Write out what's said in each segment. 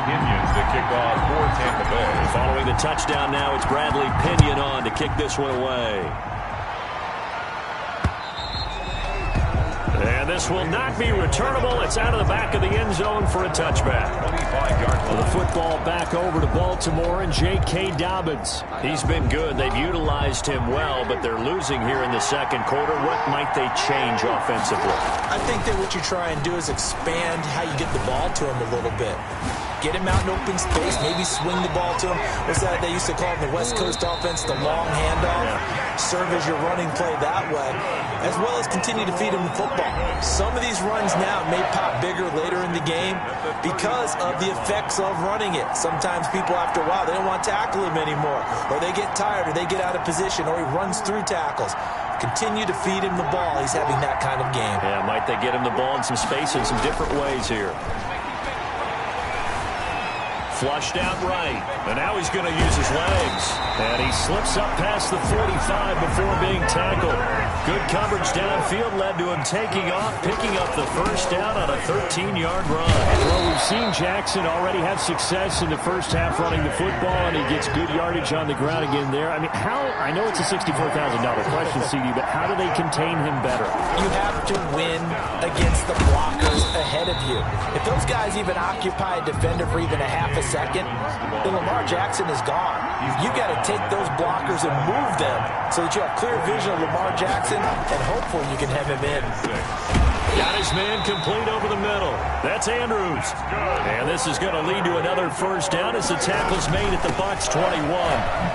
Pinion to kick off for Tampa Bay. Following the touchdown now, it's Bradley Pinion on to kick this one away. And this will not be returnable. It's out of the back of the end zone for a touchback. 25-yard line. The football back over to Baltimore and J.K. Dobbins. He's been good. They've utilized him well, but they're losing here in the second quarter. What might they change offensively? I think that what you try and do is expand how you get the ball to him a little bit. Get him out in open space, maybe swing the ball to him. What's that they used to call in the West Coast offense, the long handoff? Yeah. Serve as your running play that way, as well as continue to feed him the football. Some of these runs now may pop bigger later in the game because of the effects of running it. Sometimes people, after a while, they don't want to tackle him anymore, or they get tired, or they get out of position, or he runs through tackles. Continue to feed him the ball. He's having that kind of game. Yeah, might they get him the ball in some space in some different ways here. Flushed out right, and now he's going to use his legs. And he slips up past the 45 before being tackled. Good coverage downfield led to him taking off, picking up the first down on a 13-yard run. Well, we've seen Jackson already have success in the first half running the football, and he gets good yardage on the ground again there. I mean, I know it's a $64,000 question, CD, but how do they contain him better? You have to win against the blockers ahead of you. If those guys even occupy a defender for even a half a second, then Lamar Jackson is gone. You got to take those blockers and move them so that you have clear vision of Lamar Jackson, and hopefully you can have him in. Got his man complete over the middle. That's Andrews. And this is going to lead to another first down as the tackle's made at the Bucs 21.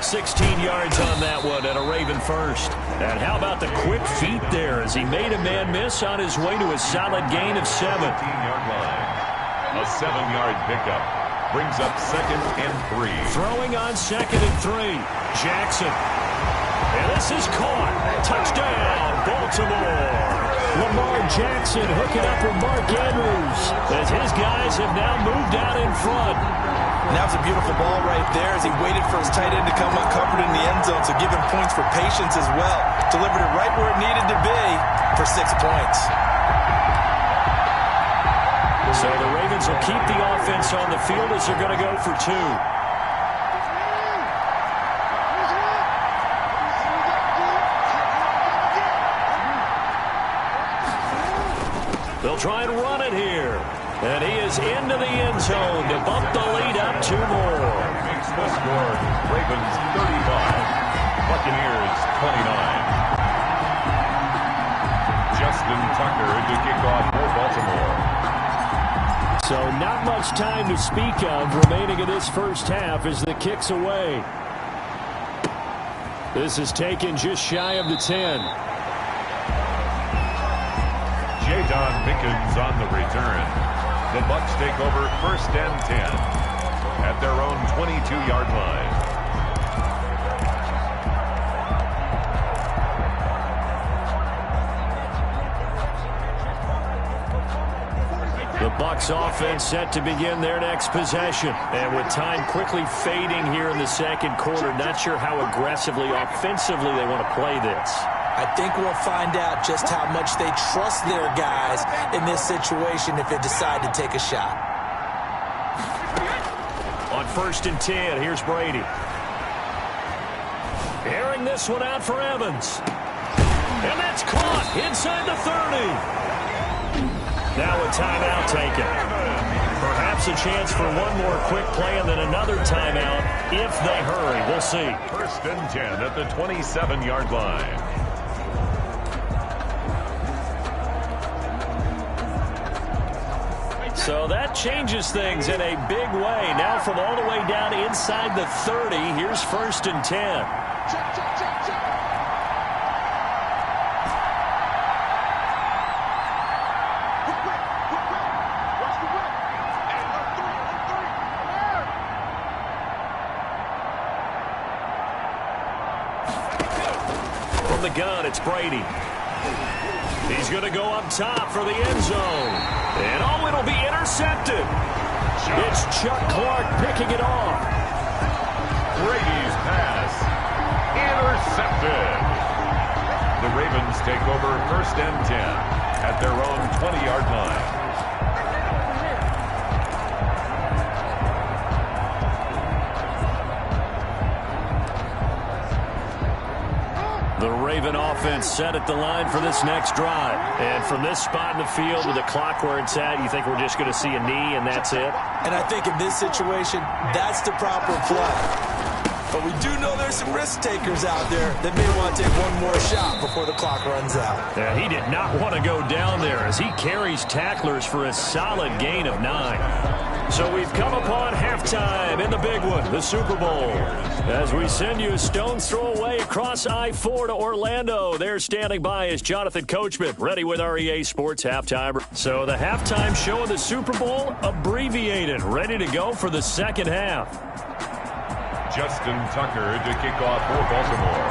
16 yards on that one and a Raven first. And how about the quick feet there as he made a man miss on his way to a solid gain of 7. 15-yard line. A 7-yard pickup. Brings up 2nd and 3. Throwing on 2nd and 3. Jackson. And this is caught. Touchdown, Baltimore. Lamar Jackson hooking up with Mark Andrews as his guys have now moved out in front. And that was a beautiful ball right there as he waited for his tight end to come uncovered in the end zone, so give him points for patience as well. Delivered it right where it needed to be for 6 points. So the Ravens will keep the offense on the field as they're going to go for 2. They'll try and run it here. And he is into the end zone to bump the lead up 2 more. Makes the score. Ravens 35. Buccaneers 29. Justin Tucker to kick off for Baltimore. So not much time to speak of remaining in this first half as the kick's away. This is taken just shy of the 10. Jadon Mickens on the return. The Bucs take over 1st and 10 at their own 22-yard line. The Bucs offense set to begin their next possession. And with time quickly fading here in the second quarter, not sure how aggressively, offensively they want to play this. I think we'll find out just how much they trust their guys in this situation if they decide to take a shot. On 1st and 10, here's Brady. Airing this one out for Evans. And that's caught inside the 30. Now a timeout taken. Perhaps a chance for one more quick play and then another timeout if they hurry. We'll see. 1st and 10 at the 27-yard line. So that changes things in a big way. Now from all the way down inside the 30, here's 1st and 10. From the gun, it's Brady. He's going to go up top for the end zone. And oh, it'll be intercepted. It's Chuck Clark picking it off. Brady's pass. Intercepted. The Ravens take over 1st and 10 at their own 20-yard line. offense set at the line for this next drive. And from this spot in the field with the clock where it's at, you think we're just going to see a knee and that's it? And I think in this situation, that's the proper play. But we do know there's some risk takers out there that may want to take one more shot before the clock runs out. Yeah, he did not want to go down there as he carries tacklers for a solid gain of 9. So we've come upon halftime in the big one, the Super Bowl. As we send you a stone's throw away across I-4 to Orlando. There standing by is Jonathan Coachman, ready with our EA Sports halftime. So the halftime show of the Super Bowl, abbreviated, ready to go for the second half. Justin Tucker to kick off for Baltimore.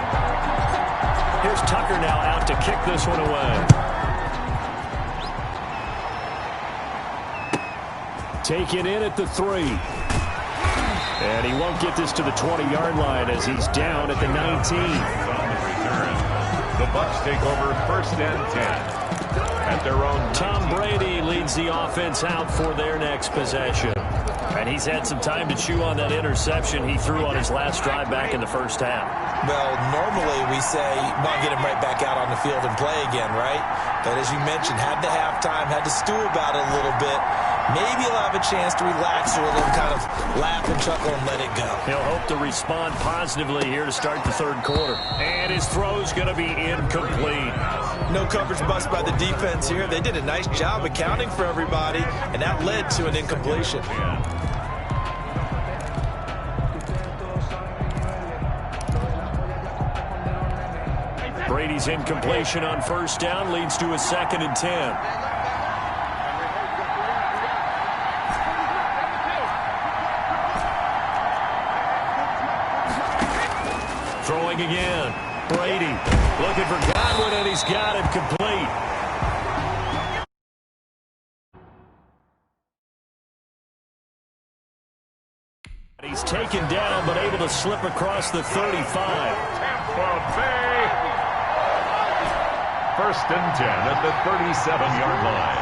Here's Tucker now out to kick this one away. Taken in at the 3. And he won't get this to the 20-yard line as he's down at the 19. On the return, the Bucs take over 1st and 10. At their own. Tom Brady leads the offense out for their next possession. And he's had some time to chew on that interception he threw on his last drive back in the first half. Well, normally we say, well, get him right back out on the field and play again, right? But as you mentioned, had the halftime, had to stew about it a little bit. Maybe he'll have a chance to relax a little and kind of laugh and chuckle and let it go. He'll hope to respond positively here to start the third quarter. And his throw's going to be incomplete. No coverage bust by the defense here. They did a nice job accounting for everybody, and that led to an incompletion. Brady's incompletion on 1st down leads to a 2nd and 10. Throwing again. Brady looking for Godwin, and he's got him complete. He's taken down, but able to slip across the 35. Tampa Bay. 1st and 10 at the 37-yard line.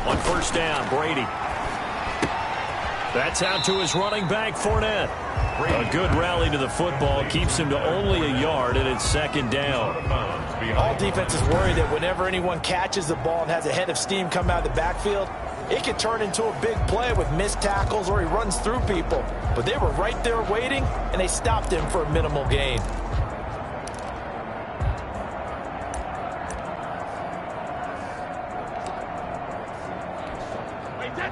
On 1st down, Brady. That's out to his running back, Fournette. A good rally to the football keeps him to only a yard, and it's 2nd down. All defenses worry that whenever anyone catches the ball and has a head of steam come out of the backfield, it could turn into a big play with missed tackles or he runs through people. But they were right there waiting, and they stopped him for a minimal gain.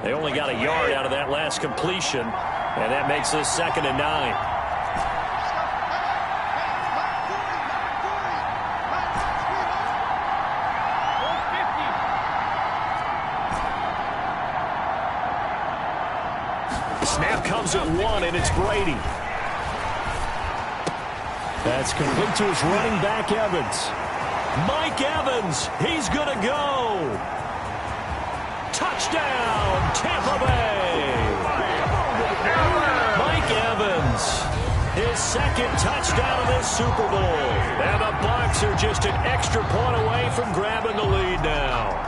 They only got a yard out of that last completion, and that makes this 2nd and 9. Snap comes at 1, and it's Brady. That's complete to his running back, Evans. Mike Evans, he's going to go. Touchdown, Tampa Bay. Mike Evans, his 2nd touchdown of this Super Bowl. And the Bucs are just an extra point away from grabbing the lead now.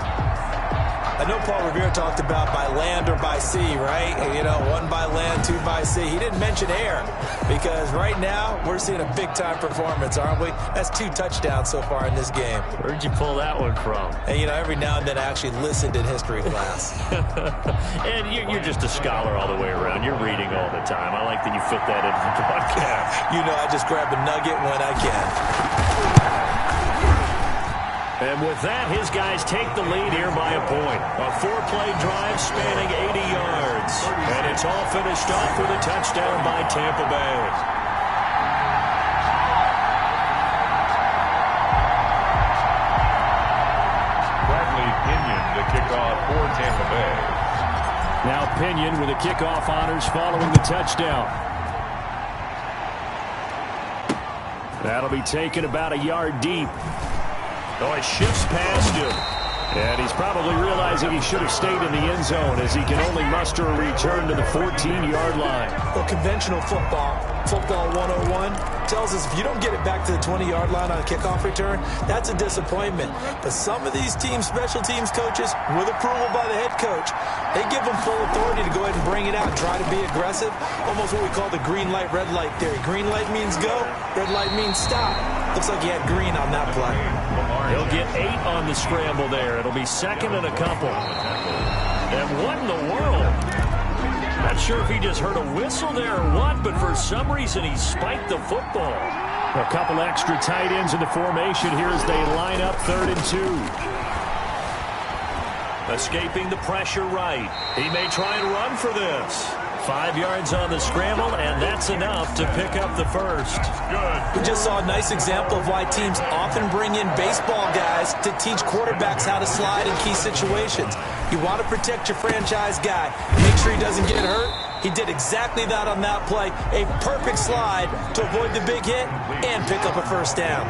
I know Paul Revere talked about by land or by sea, right? You know, 1 by land, 2 by sea. He didn't mention air because right now we're seeing a big-time performance, aren't we? That's 2 touchdowns so far in this game. Where'd you pull that one from? And, you know, every now and then I actually listened in history class. And you're just a scholar all the way around. You're reading all the time. I like that you fit that into the podcast. You know, I just grab a nugget when I can. And with that, his guys take the lead here by a point. A 4-play drive spanning 80 yards. And it's all finished off with a touchdown by Tampa Bay. Bradley Pinion to kick off for Tampa Bay. Now Pinion with the kickoff honors following the touchdown. That'll be taken about a yard deep. Oh, he shifts past him. And he's probably realizing he should have stayed in the end zone as he can only muster a return to the 14-yard line. Well, conventional football, Football 101 tells us if you don't get it back to the 20-yard line on a kickoff return, that's a disappointment. But some of these teams, special teams coaches, with approval by the head coach, they give them full authority to go ahead and bring it out and try to be aggressive. Almost what we call the green light, red light theory. Green light means go, red light means stop. Looks like he had green on that play. He'll get 8 on the scramble there. It'll be second and a couple. And what in the world? Not sure if he just heard a whistle there or what, but for some reason he spiked the football. A couple extra tight ends in the formation here as they line up 3rd and 2. Escaping the pressure right. He may try and run for this. 5 yards on the scramble, and that's enough to pick up the first. Good. We just saw a nice example of why teams often bring in baseball guys to teach quarterbacks how to slide in key situations. You want to protect your franchise guy. Make sure he doesn't get hurt. He did exactly that on that play. A perfect slide to avoid the big hit and pick up a first down.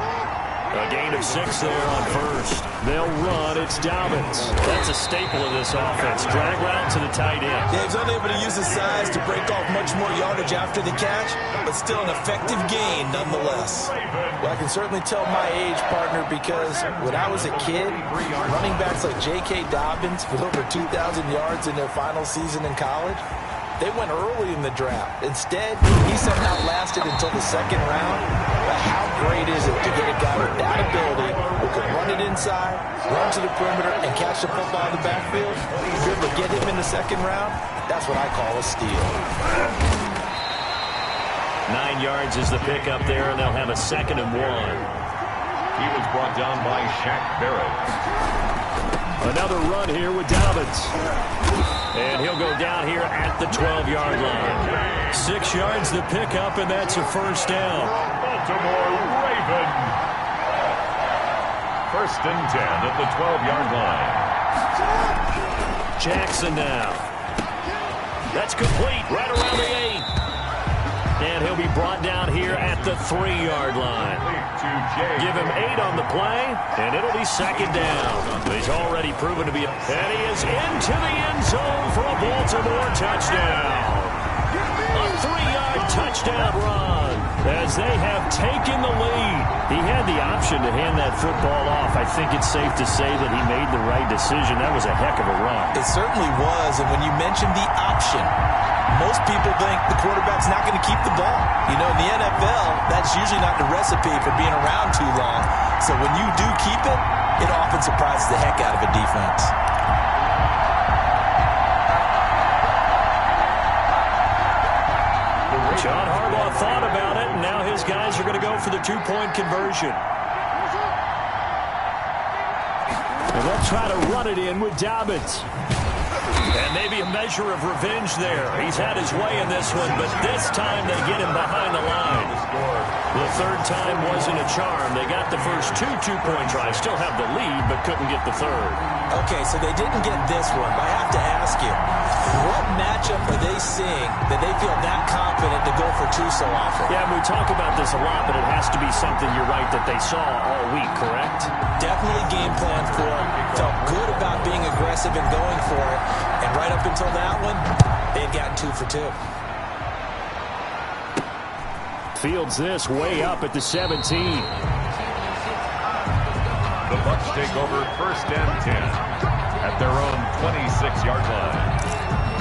A gain of 6 there on first. They'll run. It's Dobbins. That's a staple of this offense. Drag route to the tight end. Yeah, he's unable to use his size to break off much more yardage after the catch, but still an effective gain nonetheless. Well, I can certainly tell my age, partner, because when I was a kid, running backs like J.K. Dobbins with over 2,000 yards in their final season in college, they went early in the draft. Instead, he somehow lasted until the 2nd round. But how great is it to get a guy with that ability who can run it inside, run to the perimeter, and catch the football in the backfield? If you're able to get him in the 2nd round, that's what I call a steal. 9 yards is the pickup there, and they'll have a 2nd and 1. He was brought down by Shaq Barrett. Another run here with Dobbins. And he'll go down here at the 12-yard line. 6 yards the pickup, and that's a first down. Baltimore Raven. 1st and 10 at the 12-yard line. Jackson now. That's complete right around the 8. And he'll be brought down here at the 3-yard line. Give him 8 on the play, and it'll be 2nd down. He's already proven to be, and he is into the end zone for a Baltimore touchdown. A 3-yard touchdown run as they have taken the lead. He had the option to hand that football off. I think it's safe to say that he made the right decision. That was a heck of a run. It certainly was, and when you mentioned the option, most people think the quarterback's not going to keep the ball. You know, in the NFL, that's usually not the recipe for being around too long. So when you do keep it, it often surprises the heck out of a defense. John Harbaugh thought about it, and now his guys are going to go for the 2-point conversion. And they'll try to run it in with Dobbins. And maybe a measure of revenge there. He's had his way in this one, but this time they get him behind the line. The 3rd time wasn't a charm. They got the first 2 2-point tries. Still have the lead, but couldn't get the 3rd. Okay, so they didn't get this one, but I have to ask you, what matchup are they seeing that they feel that confident to go for 2 so often? Yeah, we talk about this a lot, but it has to be something, you're right, that they saw all week, correct? Definitely game plan for it. Felt good about being aggressive and going for it. And right up until that one, they had gotten 2 for 2. Fields this way up at the 17. The Bucs take over 1st and 10 at their own 26-yard line.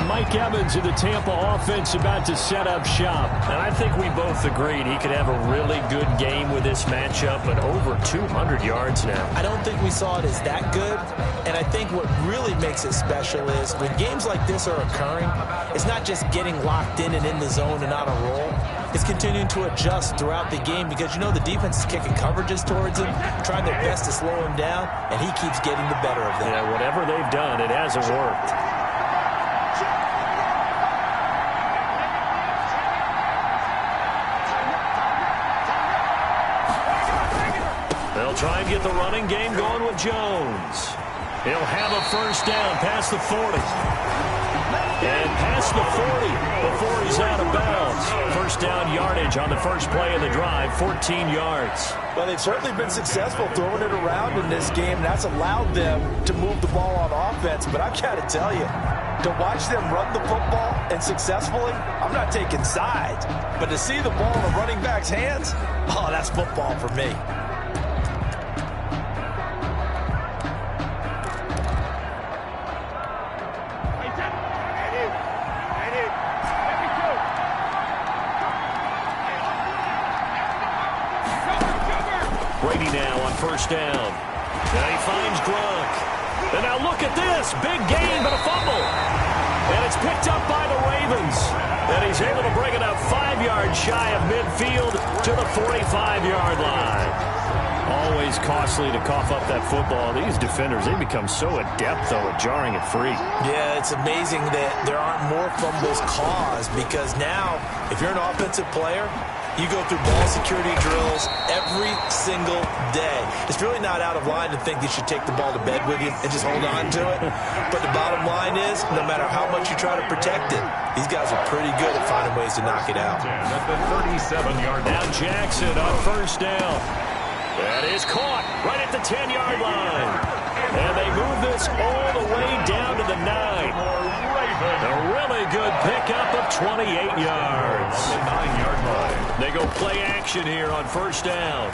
Mike Evans of the Tampa offense about to set up shop. And I think we both agreed he could have a really good game with this matchup, but over 200 yards now. I don't think we saw it as that good. And I think what really makes it special is when games like this are occurring, it's not just getting locked in and in the zone and on a roll. It's continuing to adjust throughout the game because, you know, the defense is kicking coverages towards him, trying their best to slow him down, and he keeps getting the better of them. Yeah, whatever they've done, it hasn't worked. They'll try and get the running game going with Jones. He'll have a first down past the 40. And past the 40 before he's out of bounds. First down yardage on the first play of the drive, 14 yards. Well, they've certainly been successful throwing it around in this game. That's allowed them to move the ball on offense. But I've got to tell you, To watch them run the football and successfully, I'm not taking sides. But to see the ball in a running back's hands, oh, that's football for me. Brady now on first down. And he finds Gronk. And now look at this. Big gain, but a fumble. And it's picked up by the Ravens. And he's able to bring it up 5 yards shy of midfield to the 45-yard line. Always costly to cough up that football. These defenders, they become so adept, though, at jarring it free. Yeah, it's amazing that there aren't more fumbles caused because now, if you're an offensive player, you go through ball security drills every single day. It's really not out of line to think you should take the ball to bed with you and just hold on to it. But the bottom line is, no matter how much you try to protect it, these guys are pretty good at finding ways to knock it out. At the 37-yard line. Now Jackson on first down. That is caught right at the 10-yard line. And they move this all the way down to the 9. A really good pickup of 28 yards. The 9-yard line. They go play action here on first down.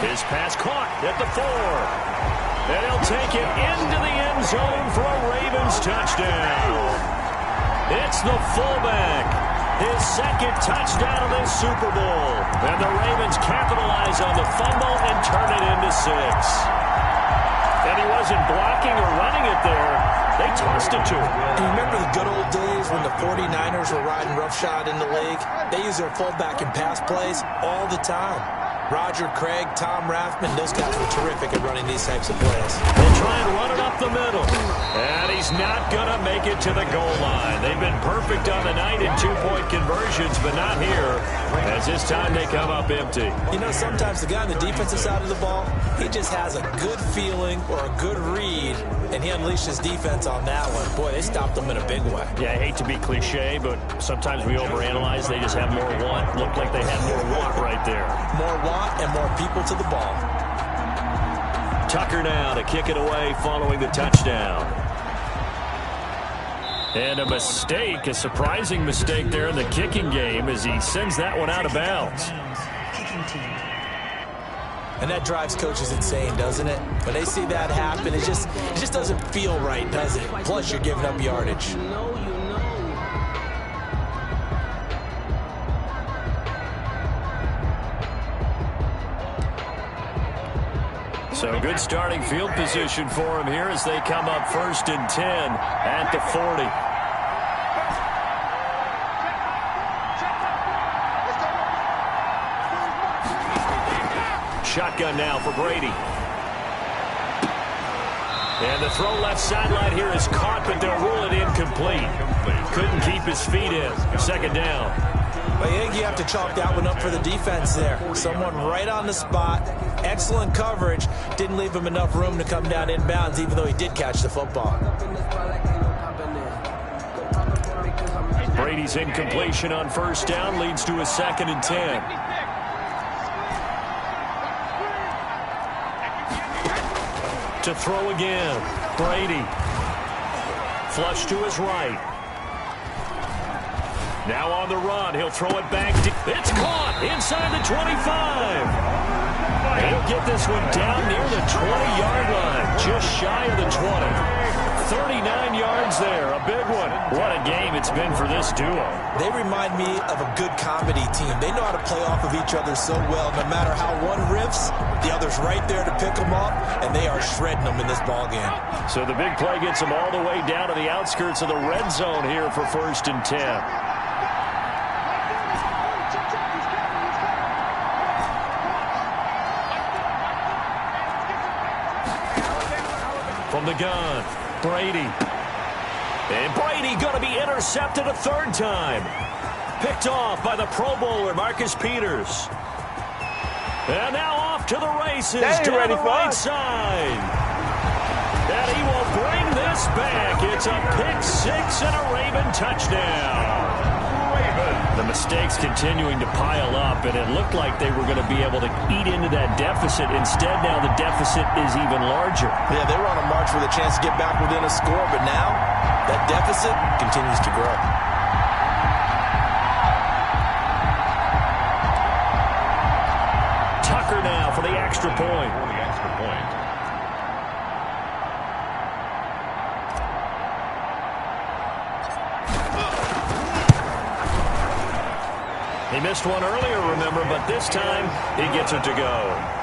His pass caught at the 4. And he'll take it into the end zone for a Ravens touchdown. It's the fullback. His second touchdown of this Super Bowl. And the Ravens capitalize on the fumble and turn it into 6. And he wasn't blocking or running it there. They tossed it to him. And you remember the good old days when the 49ers were riding roughshod in the league? They use their fullback in pass plays all the time. Roger Craig, Tom Rathman, those guys were terrific at running these types of plays. They try and run it up the middle. And he's not going to make it to the goal line. They've been perfect on the night in two-point conversions, but not here, as this time they come up empty. You know, sometimes the guy on the defensive side of the ball, he just has a good feeling or a good read, and he unleashed his defense on that one. Boy, they stopped them in a big way. Yeah, I hate to be cliche, but sometimes we overanalyze. They just have more want. Looked like they had more want right there. More want and more people to the ball. Tucker now to kick it away following the touchdown. And a mistake, a surprising mistake there in the kicking game as he sends that one out of bounds. And that drives coaches insane, doesn't it? When they see that happen, it just doesn't feel right, does it? Plus, you're giving up yardage. So good starting field position for him here as they come up 1st and 10 at the 40. Shotgun now for Brady. And the throw left sideline here is caught, but they'll rule it incomplete. Couldn't keep his feet in. 2nd down. I think you have to chalk that one up for the defense there. Someone right on the spot. Excellent coverage. Didn't leave him enough room to come down inbounds, even though he did catch the football. Brady's incompletion on 1st down leads to a 2nd and 10. To throw again. Brady. Flush to his right. Now on the run. He'll throw it back. It's caught inside the 25. He'll get this one down near the 20-yard line. Just shy of the 20. 39 yards there. A big one. What a game it's been for this duo. They remind me of a good comedy team. They know how to play off of each other so well. No matter how one riffs, the other's right there to pick them up, and they are shredding them in this ballgame. So the big play gets them all the way down to the outskirts of the red zone here for 1st and 10. From the gun, Brady. And Brady going to be intercepted a 3rd time. Picked off by the Pro Bowler, Marcus Peters. And now off to the races to the right side. And he will bring this back. It's a pick 6 and a Raven touchdown. Ravens The mistakes continuing to pile up, and it looked like they were going to be able to eat into that deficit. Instead, now the deficit is even larger. Yeah, they were on a march with a chance to get back within a score, but now that deficit continues to grow. Tucker now for the extra point. He missed one earlier, remember, but this time he gets it to go.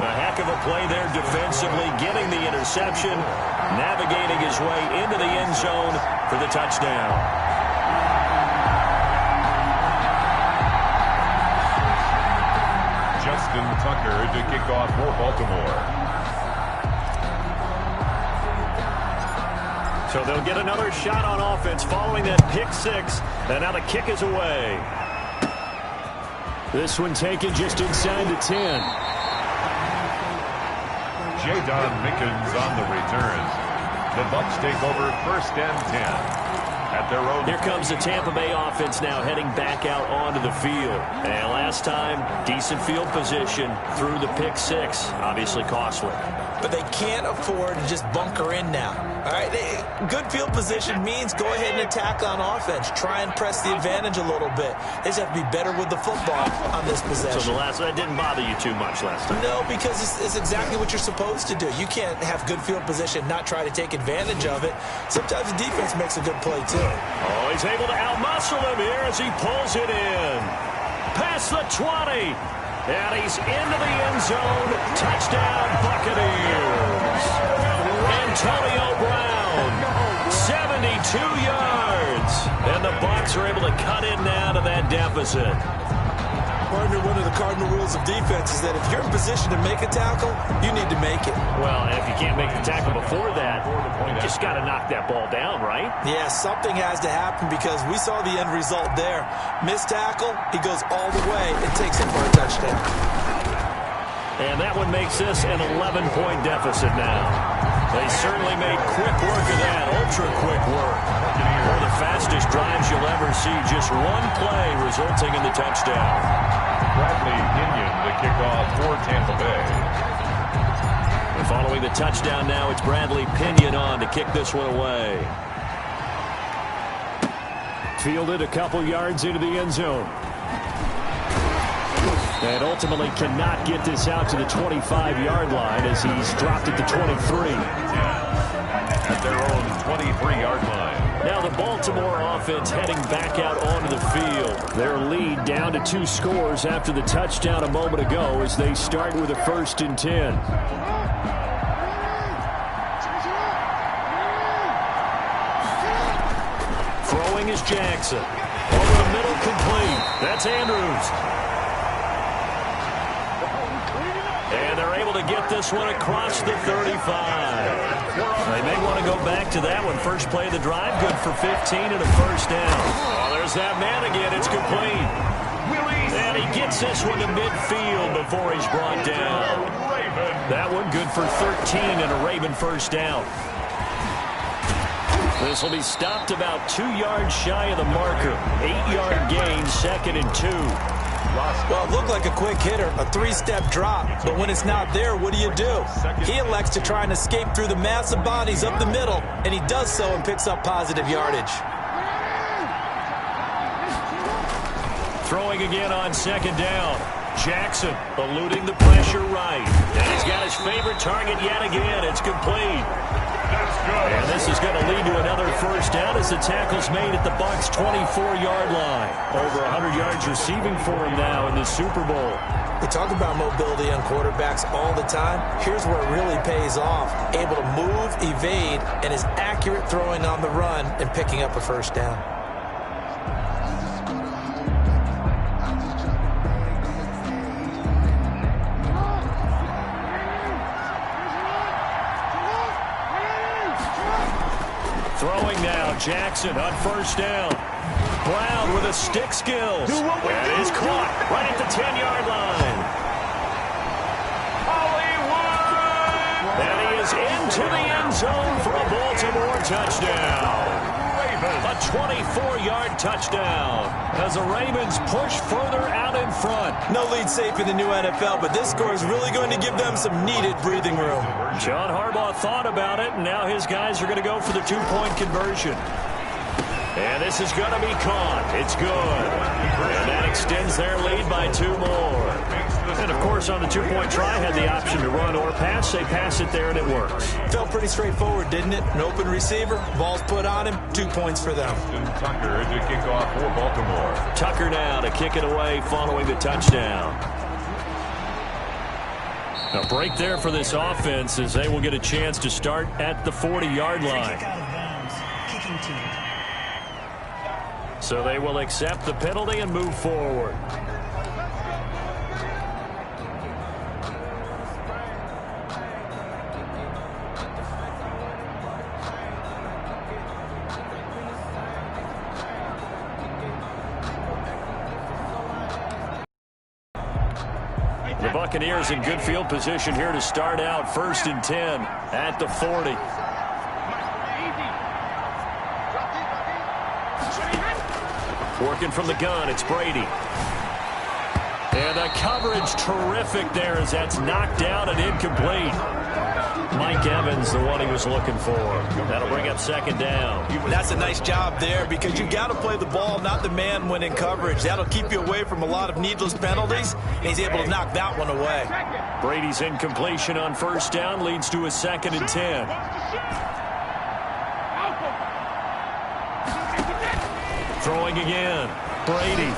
A heck of a play there defensively, getting the interception, navigating his way into the end zone for the touchdown. Justin Tucker to kick off for Baltimore. So they'll get another shot on offense following that pick six, and now the kick is away. This one taken just inside the 10. J-Don Mickens on the return. The Bucs take over 1st and 10 at their own. Here comes the Tampa Bay offense now heading back out onto the field. And last time, decent field position through the pick six. Obviously costly. But they can't afford to just bunker in now. All right, good field position means go ahead and attack on offense. Try and press the advantage a little bit. They just have to be better with the football on this possession. So that didn't bother you too much last time? No, because it's exactly what you're supposed to do. You can't have good field position, not try to take advantage of it. Sometimes the defense makes a good play, too. Oh, he's able to outmuscle him here as he pulls it in. Past the 20. And he's into the end zone. Touchdown, Buccaneers. Antonio Brown, 72 yards. And the Bucs are able to cut in now to that deficit. Partner, one of the cardinal rules of defense is that if you're in position to make a tackle, you need to make it. Well, and if you can't make the tackle before that, you just got to knock that ball down, right? Yeah, something has to happen because we saw the end result there. Missed tackle, he goes all the way and takes it for a touchdown. And that one makes this an 11-point deficit now. They certainly made quick work of that, ultra-quick work. One of the fastest drives you'll ever see, just one play resulting in the touchdown. Bradley Pinion to kick off for Tampa Bay. And following the touchdown now, it's Bradley Pinion on to kick this one away. Fielded a couple yards into the end zone. And ultimately cannot get this out to the 25-yard line as he's dropped it to 23. At their own 23-yard line. Now the Baltimore offense heading back out onto the field. Their lead down to 2 scores after the touchdown a moment ago as they start with a 1st and 10. Throwing is Jackson. Over the middle, complete. That's Andrews. And they're able to get this one across the 35. They may want to go back to that one. First play of the drive, good for 15 and a 1st down. Oh, there's that man again. It's complete. And he gets this one to midfield before he's brought down. That one good for 13 and a Raven 1st down. This will be stopped about 2 yards shy of the marker. 8-yard gain, 2nd and 2. Well, it looked like a quick hitter, a 3-step drop. But when it's not there, what do? He elects to try and escape through the massive bodies up the middle, and he does so and picks up positive yardage. Throwing again on 2nd down. Jackson eluding the pressure right. And he's got his favorite target yet again. It's complete. And this is going to lead to another 1st down as the tackle's made at the Bucs' 24-yard line. Over 100 yards receiving for him now in the Super Bowl. We talk about mobility on quarterbacks all the time. Here's where it really pays off. Able to move, evade, and is accurate throwing on the run and picking up a 1st down. Throwing now, Jackson on 1st down. Brown with a stick skills. And is caught right at the 10-yard line. And he is into the end zone for a Baltimore touchdown. A 24-yard touchdown as the Ravens push further out in front. No lead safe in the new NFL, but this score is really going to give them some needed breathing room. John Harbaugh thought about it, and now his guys are going to go for the two-point conversion. And this is going to be caught. It's good. And that extends their lead by 2 more. And, of course, on the two-point try, had the option to run or pass. They pass it there, and it works. Felt pretty straightforward, didn't it? An open receiver, ball's put on him, 2 points for them. Tucker to kick off for Baltimore. Tucker now to kick it away following the touchdown. A break there for this offense as they will get a chance to start at the 40-yard line. So they will accept the penalty and move forward. The Buccaneers in good field position here to start out. 1st and 10 at the 40. Working from the gun, it's Brady. And the coverage terrific there as that's knocked down and incomplete. Mike Evans, the one he was looking for. That'll bring up 2nd down. That's a nice job there because you've got to play the ball, not the man when in coverage. That'll keep you away from a lot of needless penalties, and he's able to knock that one away. Brady's incompletion on 1st down leads to a 2nd and 10. Throwing again. Brady.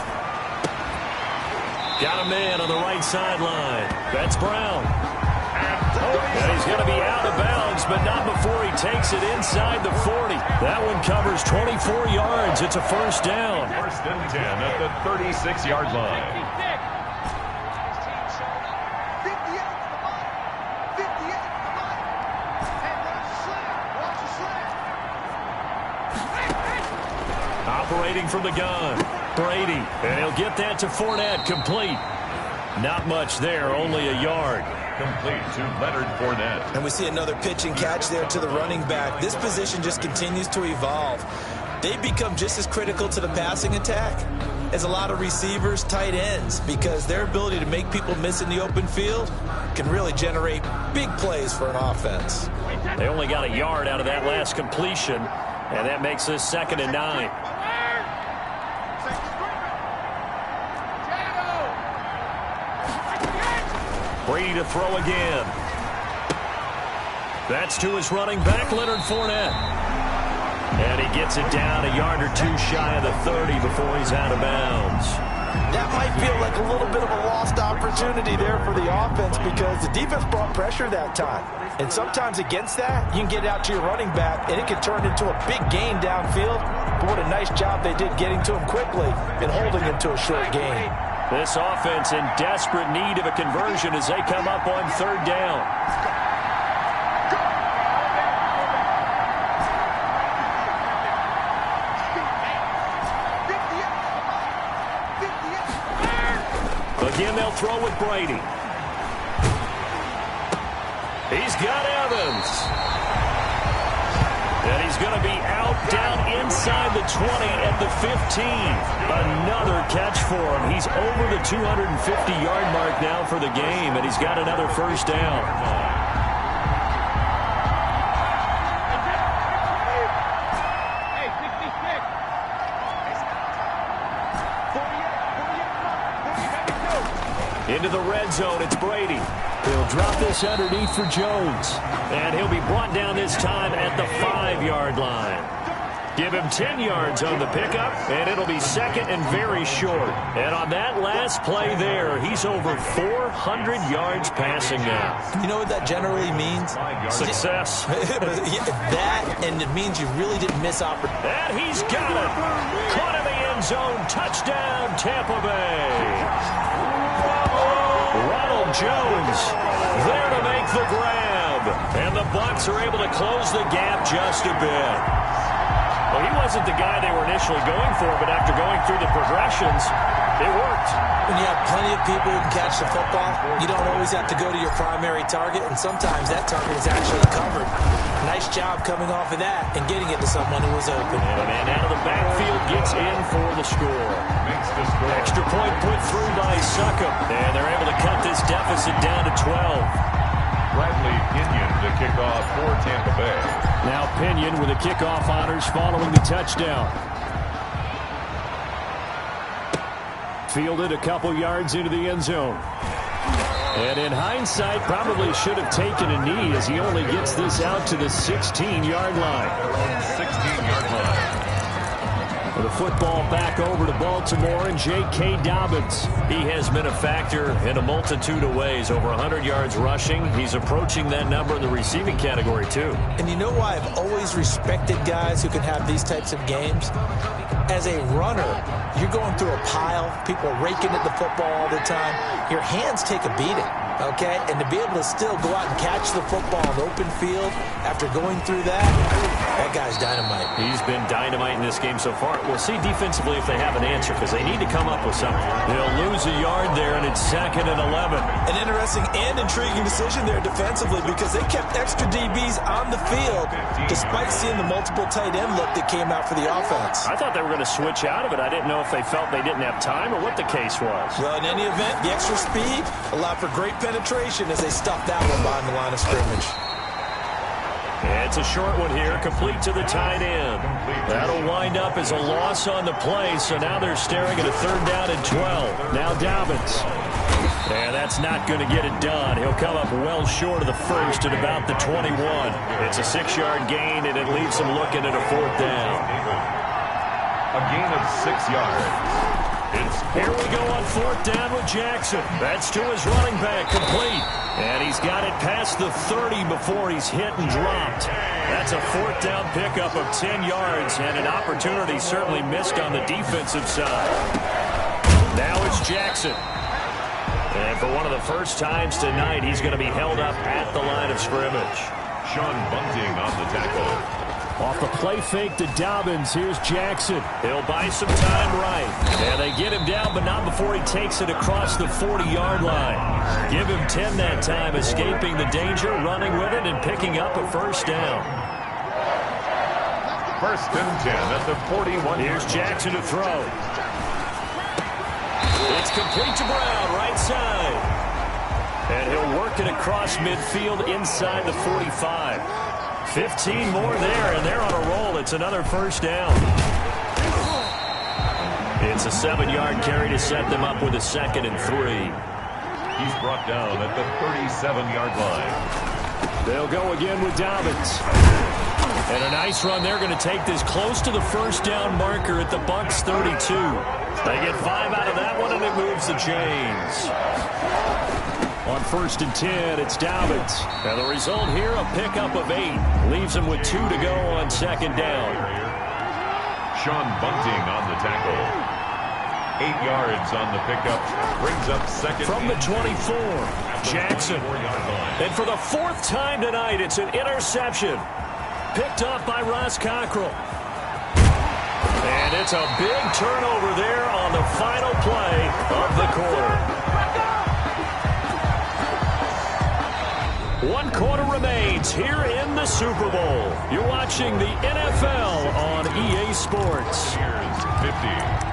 Got a man on the right sideline. That's Brown. And he's going to be out of bounds, but not before he takes it inside the 40. That one covers 24 yards. It's a 1st down. 1st and 10 at the 36-yard line. Operating from the gun. Brady. And he'll get that to Fournette. Complete. Not much there. Only a yard. Complete to Leonard Fournette. And we see another pitch and catch there to the running back. This position just continues to evolve. They become just as critical to the passing attack as a lot of receivers, tight ends, because their ability to make people miss in the open field can really generate big plays for an offense. They only got a yard out of that last completion, and that makes this 2nd and 9. Brady to throw again. That's to his running back, Leonard Fournette. And he gets it down a yard or 2 shy of the 30 before he's out of bounds. That might feel like a little bit of a lost opportunity there for the offense because the defense brought pressure that time. And sometimes against that, you can get out to your running back, and it can turn into a big gain downfield. But what a nice job they did getting to him quickly and holding him to a short gain. This offense in desperate need of a conversion as they come up on 3rd down. Again, they'll throw with Brady. He's got Evans. And he's going to be out down inside the 20 at the 15. Another catch for him. He's over the 250-yard mark now for the game, and he's got another 1st down. Into the red zone, it's Brady. He'll drop this underneath for Jones. And he'll be brought down this time at the 5-yard line. Give him 10 yards on the pickup, and it'll be 2nd and very short. And on that last play there, he's over 400 yards passing now. You know what that generally means? Success. That, and it means you really didn't miss opportunity. And he's got it. Caught in the end zone. Touchdown, Tampa Bay. Ronald Jones there to make the grab. And the Bucs are able to close the gap just a bit. Well, he wasn't the guy they were initially going for, but after going through the progressions, It worked. When you have plenty of people who can catch the football, you don't always have to go to your primary target, and sometimes that target is actually covered. Nice job coming off of that and getting it to someone who was open. And a man out of the backfield gets in for the score. Makes the score. Extra point put through by Succop. And they're able to cut this deficit down to 12. Bradley Pinion to kick off for Tampa Bay. Now Pinion with the kickoff honors following the touchdown. Fielded a couple yards into the end zone. And in hindsight, probably should have taken a knee as he only gets this out to the 16-yard line. 16-yard line. With the football back over to Baltimore and J.K. Dobbins. He has been a factor in a multitude of ways. Over 100 yards rushing. He's approaching that number in the receiving category, too. And you know why I've always respected guys who can have these types of games? As a runner, you're going through a pile. People are raking at the football all the time. Your hands take a beating, okay? And to be able to still go out and catch the football in open field after going through that guy's dynamite. He's been dynamite in this game so far. We'll see defensively if they have an answer because they need to come up with something. They'll lose a yard there, and it's 2nd and 11. An interesting and intriguing decision there defensively because they kept extra DBs on the field despite seeing the multiple tight end look that came out for the offense. I thought they were going to switch out of it. I didn't know if they felt they didn't have time or what the case was. Well, in any event, the extra speed allowed for great penetration as they stuffed that one behind the line of scrimmage. It's a short one here, complete to the tight end. That'll wind up as a loss on the play, so now they're staring at a 3rd down and 12. Now Dobbins. And that's not going to get it done. He'll come up well short of the first at about the 21. It's a 6-yard gain, and it leaves him looking at a 4th down. A gain of 6 yards. Here we go on 4th down with Jackson. That's to his running back, complete. And he's got it past the 30 before he's hit and dropped. That's a 4th down pickup of 10 yards and an opportunity certainly missed on the defensive side. Now it's Jackson. And for one of the first times tonight, he's going to be held up at the line of scrimmage. Sean Bunting on the tackle. Off the play fake to Dobbins, here's Jackson. He'll buy some time right. And they get him down, but not before he takes it across the 40-yard line. Give him 10 that time, escaping the danger, running with it, and picking up a 1st down. 1st and 10 at the 41. Here's Jackson to throw. It's complete to Brown, right side. And he'll work it across midfield inside the 45. 15 more there, and they're on a roll. It's another 1st down. It's a 7-yard carry to set them up with a 2nd and 3. He's brought down at the 37-yard line. They'll go again with Dobbins. And a nice run. They're going to take this close to the 1st down marker at the Bucs 32. They get 5 out of that one, and it moves the chains. On 1st and 10, it's Dobbins. And the result here, a pickup of 8. Leaves him with 2 to go on 2nd down. Sean Bunting on the tackle. 8 yards on the pickup. Brings up 2nd. From the 24, Jackson. And for the 4th time tonight, it's an interception. Picked off by Ross Cockrell. And it's a big turnover there on the final play of the quarter. 1 quarter remains here in the Super Bowl. You're watching the NFL on EA Sports. Here's 50.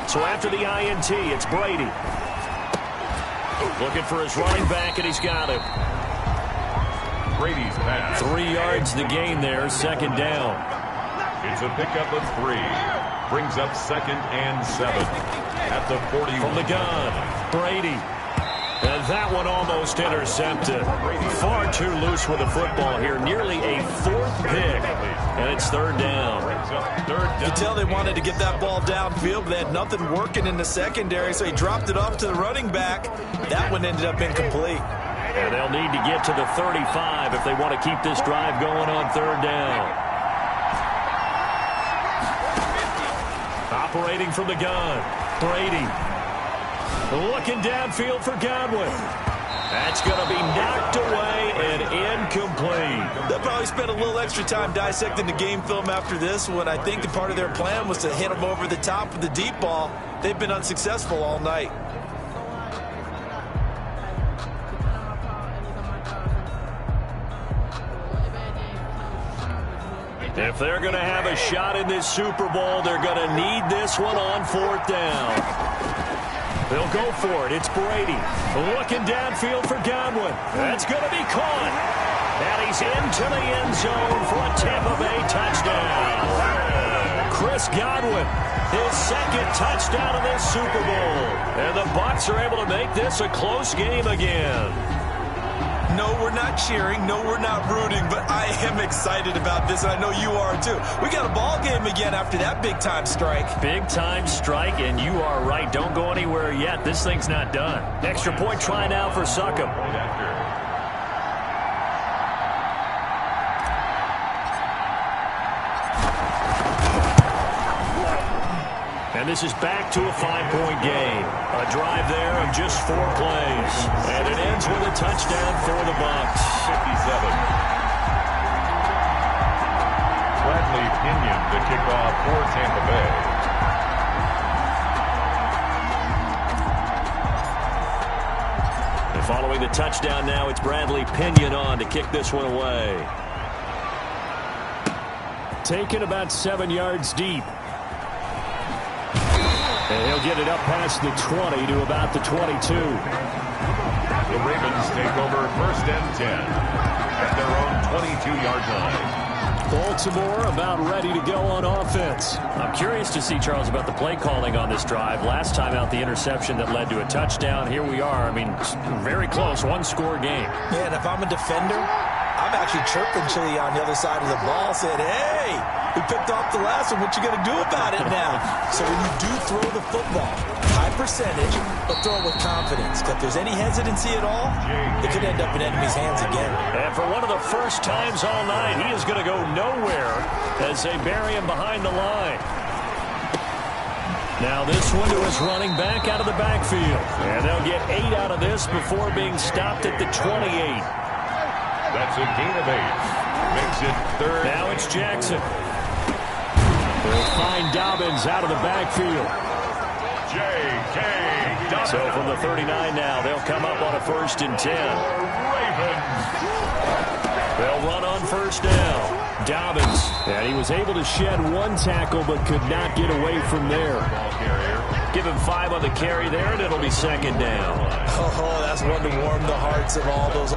So after the INT, it's Brady. Looking for his running back, and he's got him. Brady's pass. 3 yards the gain there, 2nd down. It's a pickup of 3. Brings up 2nd and 7 at the 40. From the gun, Brady. And that one almost intercepted. Far too loose with the football here. Nearly a 4th pick. And it's 3rd down. You can tell they wanted to get that ball downfield, but they had nothing working in the secondary, so he dropped it off to the running back. That one ended up incomplete. And they'll need to get to the 35 if they want to keep this drive going on 3rd down. Operating from the gun, Brady. Looking downfield for Godwin. That's going to be knocked away and incomplete. They'll probably spend a little extra time dissecting the game film after this one. I think the part of their plan was to hit them over the top with the deep ball. They've been unsuccessful all night. If they're going to have a shot in this Super Bowl, they're going to need this one on 4th down. They'll go for it. It's Brady. Looking downfield for Godwin. That's going to be caught. And he's into the end zone for a Tampa Bay touchdown. Chris Godwin, his second touchdown of this Super Bowl. And the Bucs are able to make this a close game again. No, we're not cheering. No, we're not rooting. But I am excited about this, and I know you are too. We got a ball game again after that big-time strike. Big-time strike, and you are right. Don't go anywhere yet. This thing's not done. Extra point try now for Succop. And this is back to a 5-point game. A drive there of just 4 plays. And it ends with a touchdown for the Bucs. 57. Bradley Pinion to kick off for Tampa Bay. And following the touchdown now, it's Bradley Pinion on to kick this one away. Taken about 7 yards deep. And he'll get it up past the 20 to about the 22. The Ravens take over 1st and 10 at their own 22-yard line. Baltimore about ready to go on offense. I'm curious to see, Charles, about the play calling on this drive. Last time out, the interception that led to a touchdown. Here we are. I mean, very close, one-score game. Yeah, and if I'm a defender, I'm actually chirping Chili on the other side of the ball, saying, hey, we picked off the last one. What you going to do about it now? So when you do throw the football, high percentage, but throw it with confidence. If there's any hesitancy at all, it could end up in enemy's hands again. And for one of the first times all night, he is going to go nowhere as they bury him behind the line. Now this one to his running back out of the backfield. And they'll get 8 out of this before being stopped at the 28. That's a gain of 8. Makes it 3rd. Now it's Jackson. They'll find Dobbins out of the backfield. J.K. Dobbins. So from the 39 now, they'll come up on a 1st and 10. Ravens. They'll run on 1st down. Dobbins. And he was able to shed 1 tackle but could not get away from there. Give him 5 on the carry there, and it'll be 2nd down. Oh, that's one to warm the hearts of all those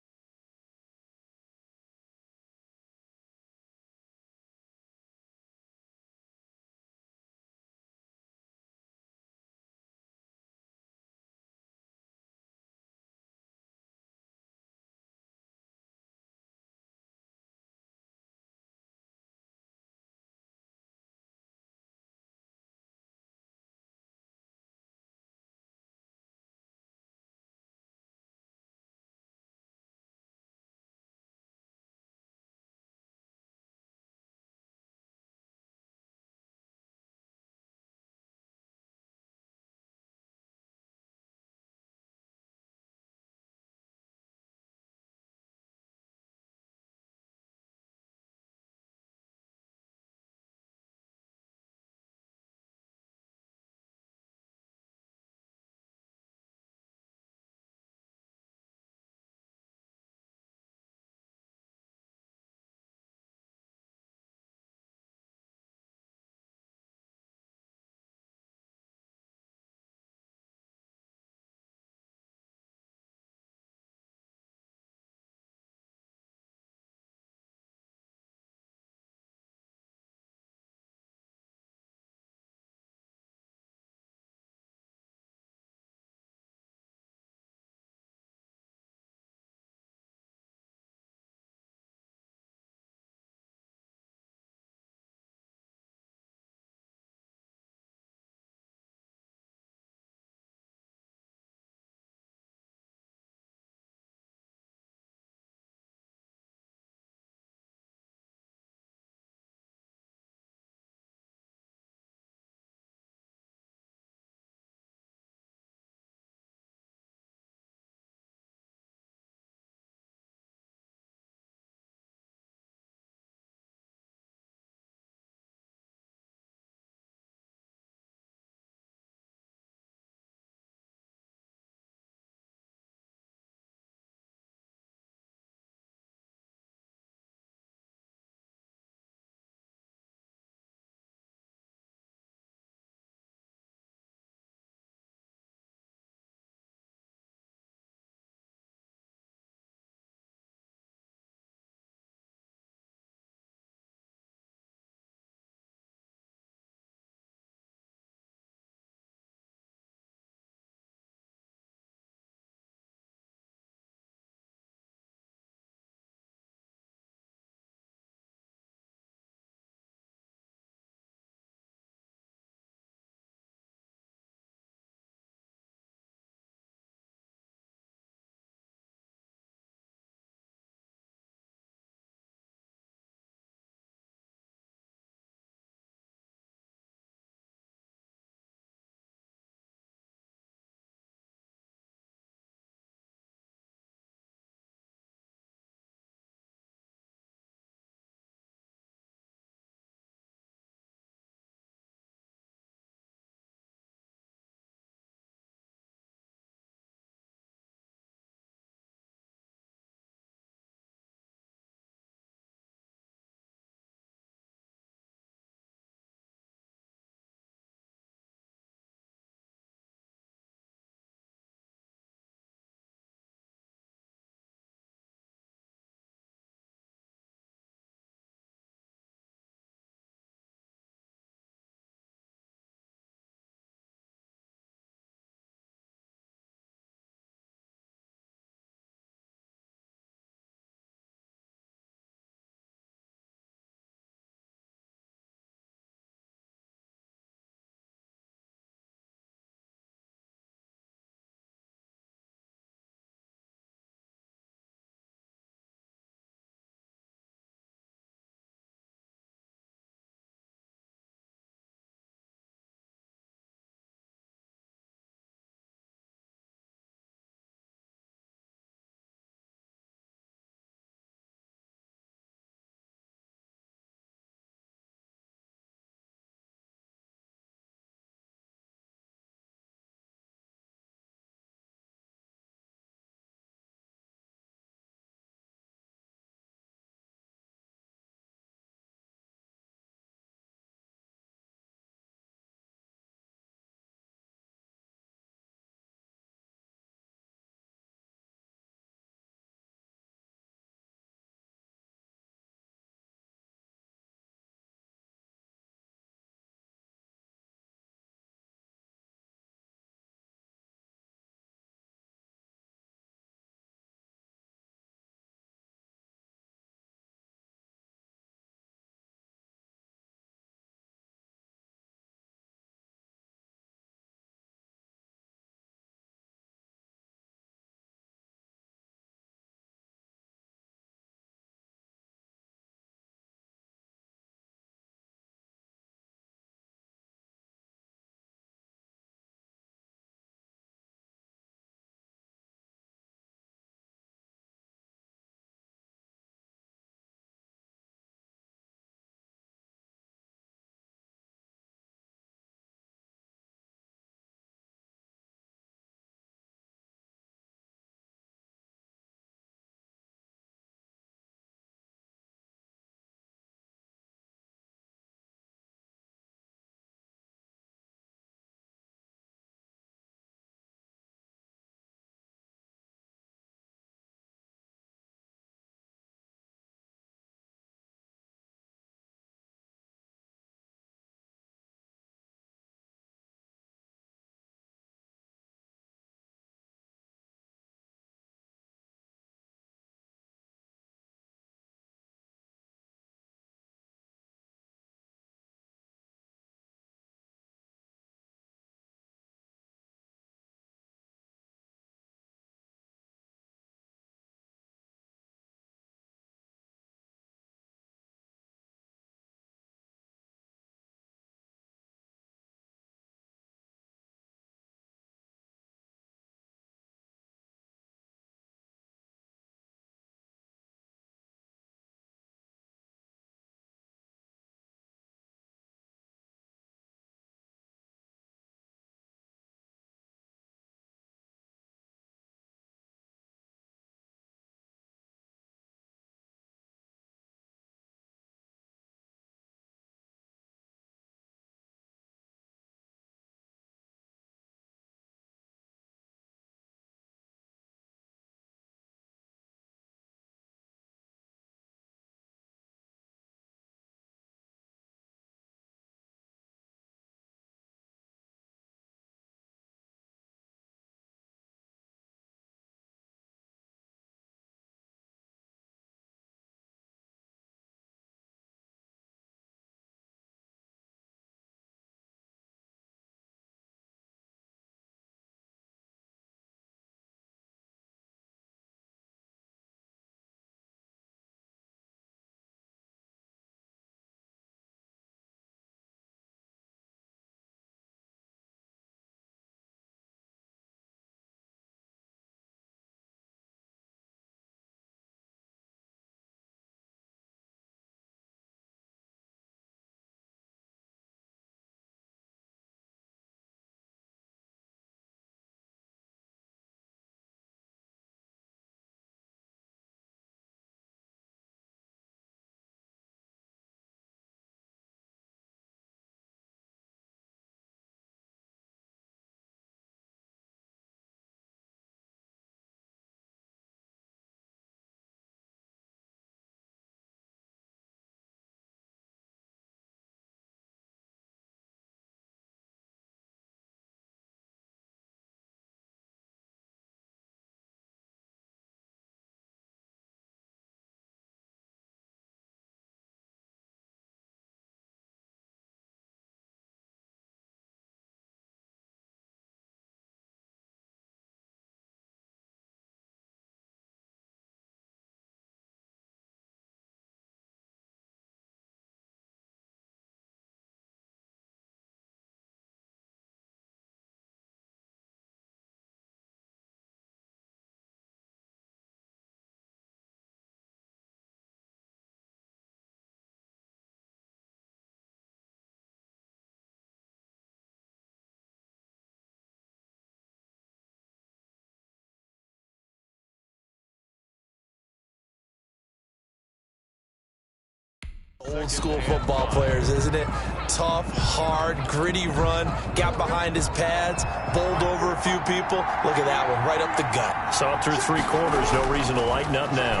Old school football players, isn't it? Tough, hard, gritty run, got behind his pads, bowled over a few people. Look at that one, right up the gut. Saw it through 3 quarters, no reason to lighten up now.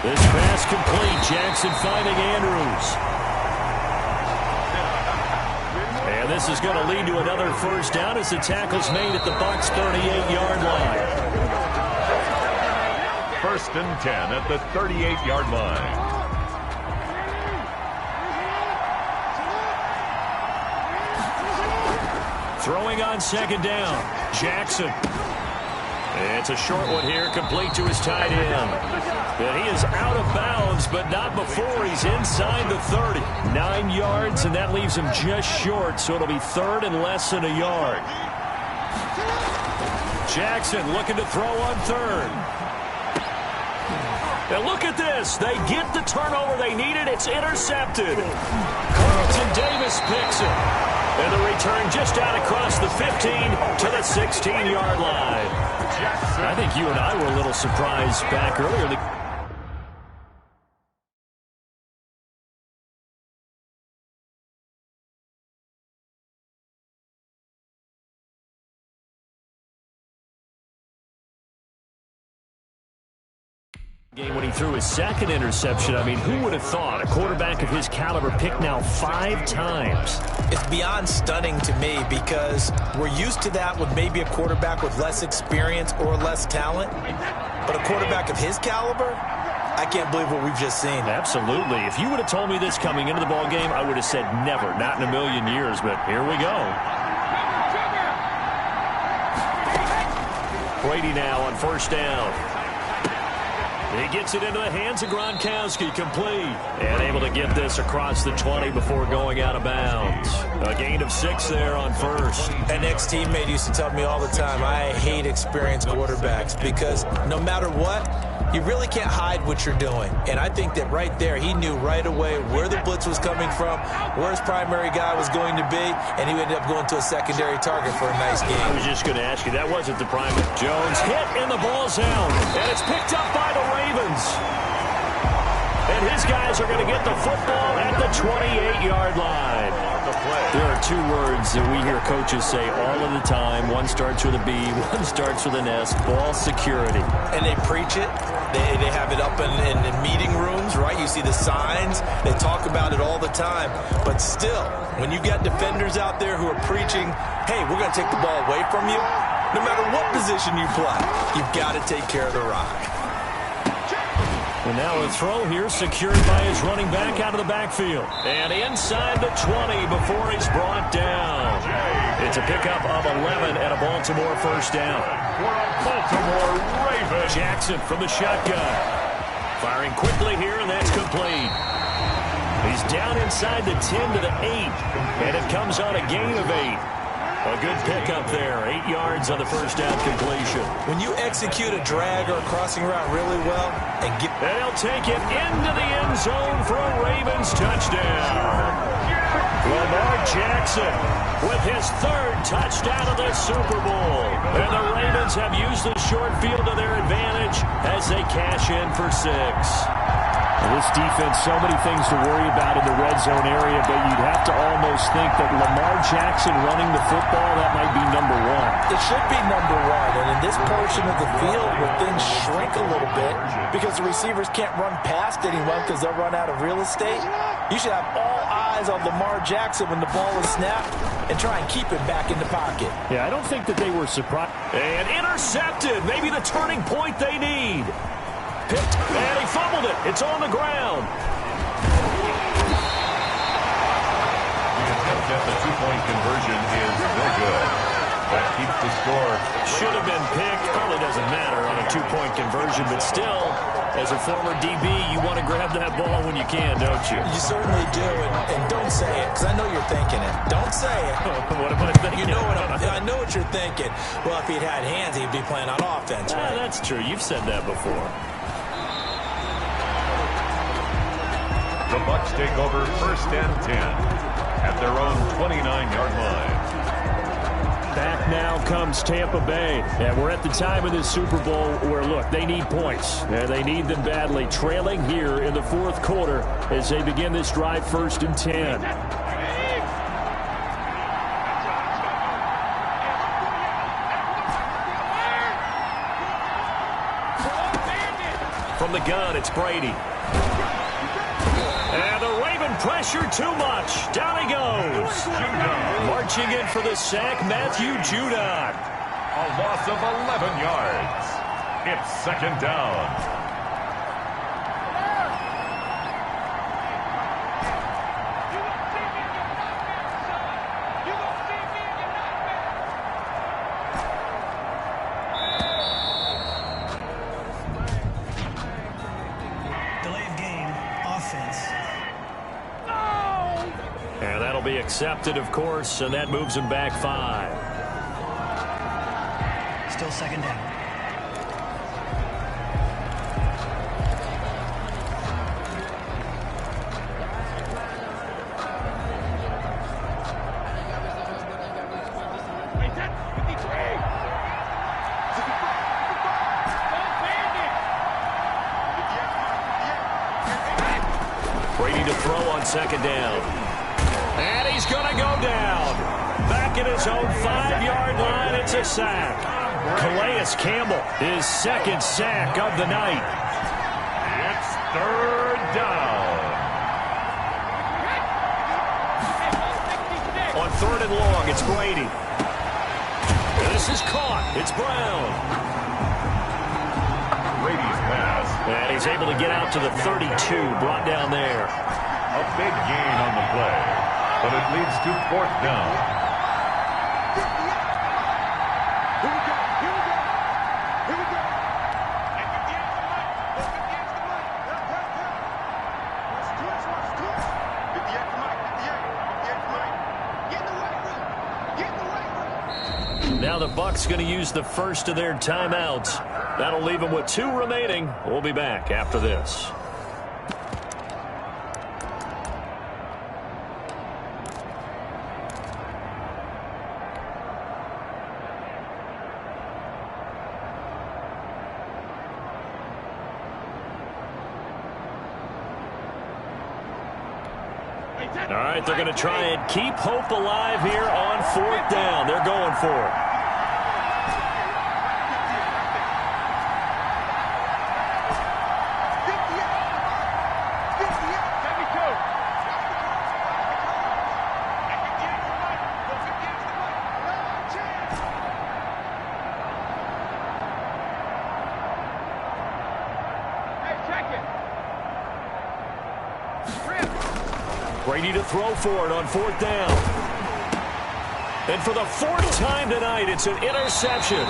This pass complete, Jackson finding Andrews. And this is going to lead to another first down as the tackle's made at the Bucs' 38-yard line. First and 10 at the 38-yard line. Throwing on second down, Jackson. It's a short one here, complete to his tight end. And he is out of bounds, but not before he's inside the 30. 9 yards, and that leaves him just short, so it'll be third and less than a yard. Jackson looking to throw on third. And look at this. They get the turnover they needed. It's intercepted. Carlton Davis picks it. And the return just out across the 15 to the 16-yard line. I think you and I were a little surprised back earlier. Game when he threw his second interception. I mean, who would have thought a quarterback of his caliber picked now 5 times? It's beyond stunning to me because we're used to that with maybe a quarterback with less experience or less talent. But a quarterback of his caliber, I can't believe what we've just seen. Absolutely. If you would have told me this coming into the ball game, I would have said never, not in a million years. But here we go. Brady now on first down. He gets it into the hands of Gronkowski, complete. And able to get this across the 20 before going out of bounds. A gain of 6 there on first. An ex-teammate used to tell me all the time, I hate experienced quarterbacks because no matter what, you really can't hide what you're doing. And I think that right there, he knew right away where the blitz was coming from, where his primary guy was going to be, and he ended up going to a secondary target for a nice game. I was just going to ask you, that wasn't the primary. Jones hit, and the ball's out. And it's picked up by the Ravens. And his guys are going to get the football at the 28-yard line. There are 2 words that we hear coaches say all of the time. One starts with a B, one starts with an S, ball security. And they preach it. They have it up in meeting rooms, right? You see the signs. They talk about it all the time. But still, when you got defenders out there who are preaching, hey, we're going to take the ball away from you, no matter what position you play, you've got to take care of the rock. And now a throw here secured by his running back out of the backfield. And inside the 20 before he's brought down. It's a pickup of 11 and a Baltimore first down. Baltimore Ravens. Jackson from the shotgun. Firing quickly here, and that's complete. He's down inside the 10 to the 8. And it comes on a gain of 8. A good pickup there. 8 yards on the first down completion. When you execute a drag or a crossing route really well, and they'll take it into the end zone for a Ravens touchdown. Lamar Jackson with his 3rd touchdown of the Super Bowl. And the Ravens have used the short field to their advantage as they cash in for 6. This defense, so many things to worry about in the red zone area, but you'd have to almost think that Lamar Jackson running the football, that might be number 1. It should be number 1, and in this portion of the field where things shrink a little bit because the receivers can't run past anyone because they'll run out of real estate, you should have all eyes on Lamar Jackson when the ball is snapped and try and keep it back in the pocket. Yeah, I don't think that they were surprised. And intercepted, maybe the turning point they need. Picked, and he fumbled it. It's on the ground. The attempt at the 2-point conversion is no good. That keeps the score. Should have been picked. Probably doesn't matter on a 2-point conversion, but still, as a former DB, you want to grab that ball when you can, don't you? You certainly do, and don't say it, because I know you're thinking it. Don't say it. What am I thinking? You know I know what you're thinking. Well, if he'd had hands, he'd be playing on offense, right? That's true. You've said that before. The Bucs take over first and 10 at their own 29-yard line. Back now comes Tampa Bay. And we're at the time of this Super Bowl where, look, they need points. And they need them badly. Trailing here in the fourth quarter as they begin this drive 1st and 10. From the gun, it's Brady. And the Raven pressure too much. Down he goes. Marching in for the sack, Matthew Judon. A loss of 11 yards. It's 2nd down. And that'll be accepted, of course, and that moves him back 5. Still 2nd down. Brady to throw on 2nd down. And he's going to go down. Back at his own 5-yard line, it's a sack. Calais Campbell, his 2nd sack of the night. It's 3rd down. On 3rd and long, it's Brady. This is caught. It's Brown. Brady's pass. And he's able to get out to the 32, brought down there. A big gain on the play, but it leads to 4th down. Now the Bucs going to use the first of their timeouts. That'll leave them with 2 remaining. We'll be back after this. All right, they're going to try and keep hope alive here on 4th down. They're going for it. Brady to throw for it on 4th down. And for the 4th time tonight, it's an interception.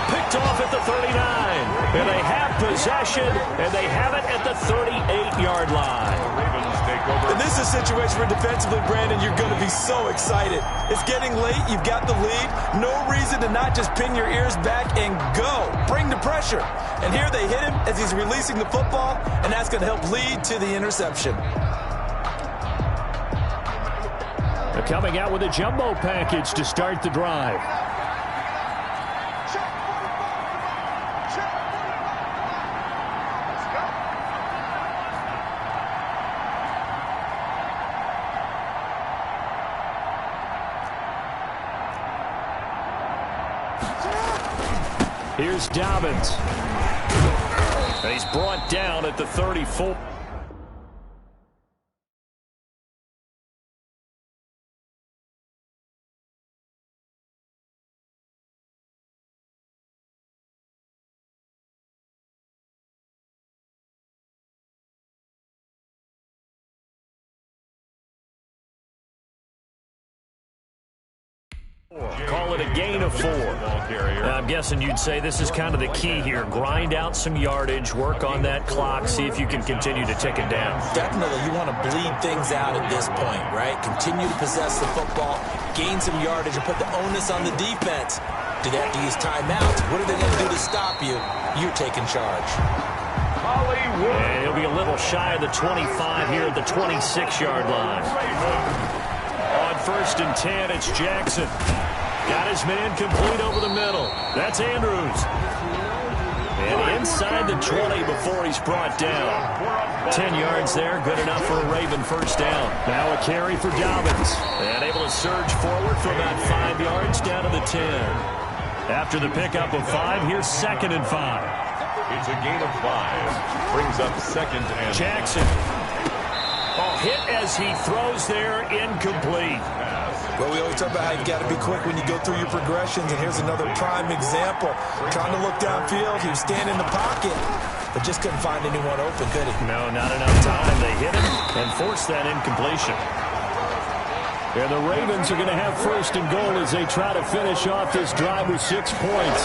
Picked off at the 39. And they have possession, and they have it at the 38-yard line. Ravens take over. And this is a situation where defensively, Brandon, you're going to be so excited. It's getting late. You've got the lead. No reason to not just pin your ears back and go. Bring the pressure. And here they hit him as he's releasing the football, and that's going to help lead to the interception. They're coming out with a jumbo package to start the drive. Here's Dobbins. And he's brought down at the 34. Call it a gain of 4. I'm guessing you'd say this is kind of the key here. Grind out some yardage, work on that clock, see if you can continue to tick it down. Definitely, you want to bleed things out at this point, right? Continue to possess the football, gain some yardage, and put the onus on the defense. Do they have to use timeouts? What are they going to do to stop you? You're taking charge. And he'll be a little shy of the 25 here at the 26-yard line. On 1st and 10, it's Jackson. Got his man complete over the middle. That's Andrews. And inside the 20 before he's brought down. 10 yards there, good enough for a Raven first down. Now a carry for Dobbins. And able to surge forward for about 5 yards down to the 10. After the pickup of 5, here's 2nd and 5. It's a gain of 5. Brings up 2nd and Jackson. Oh, hit as he throws there, incomplete. Well, we always talk about how you got to be quick when you go through your progressions, and here's another prime example. Trying to look downfield, he was standing in the pocket, but just couldn't find anyone open, could he? No, not enough time. They hit him and forced that incompletion. And the Ravens are going to have 1st and goal as they try to finish off this drive with 6 points.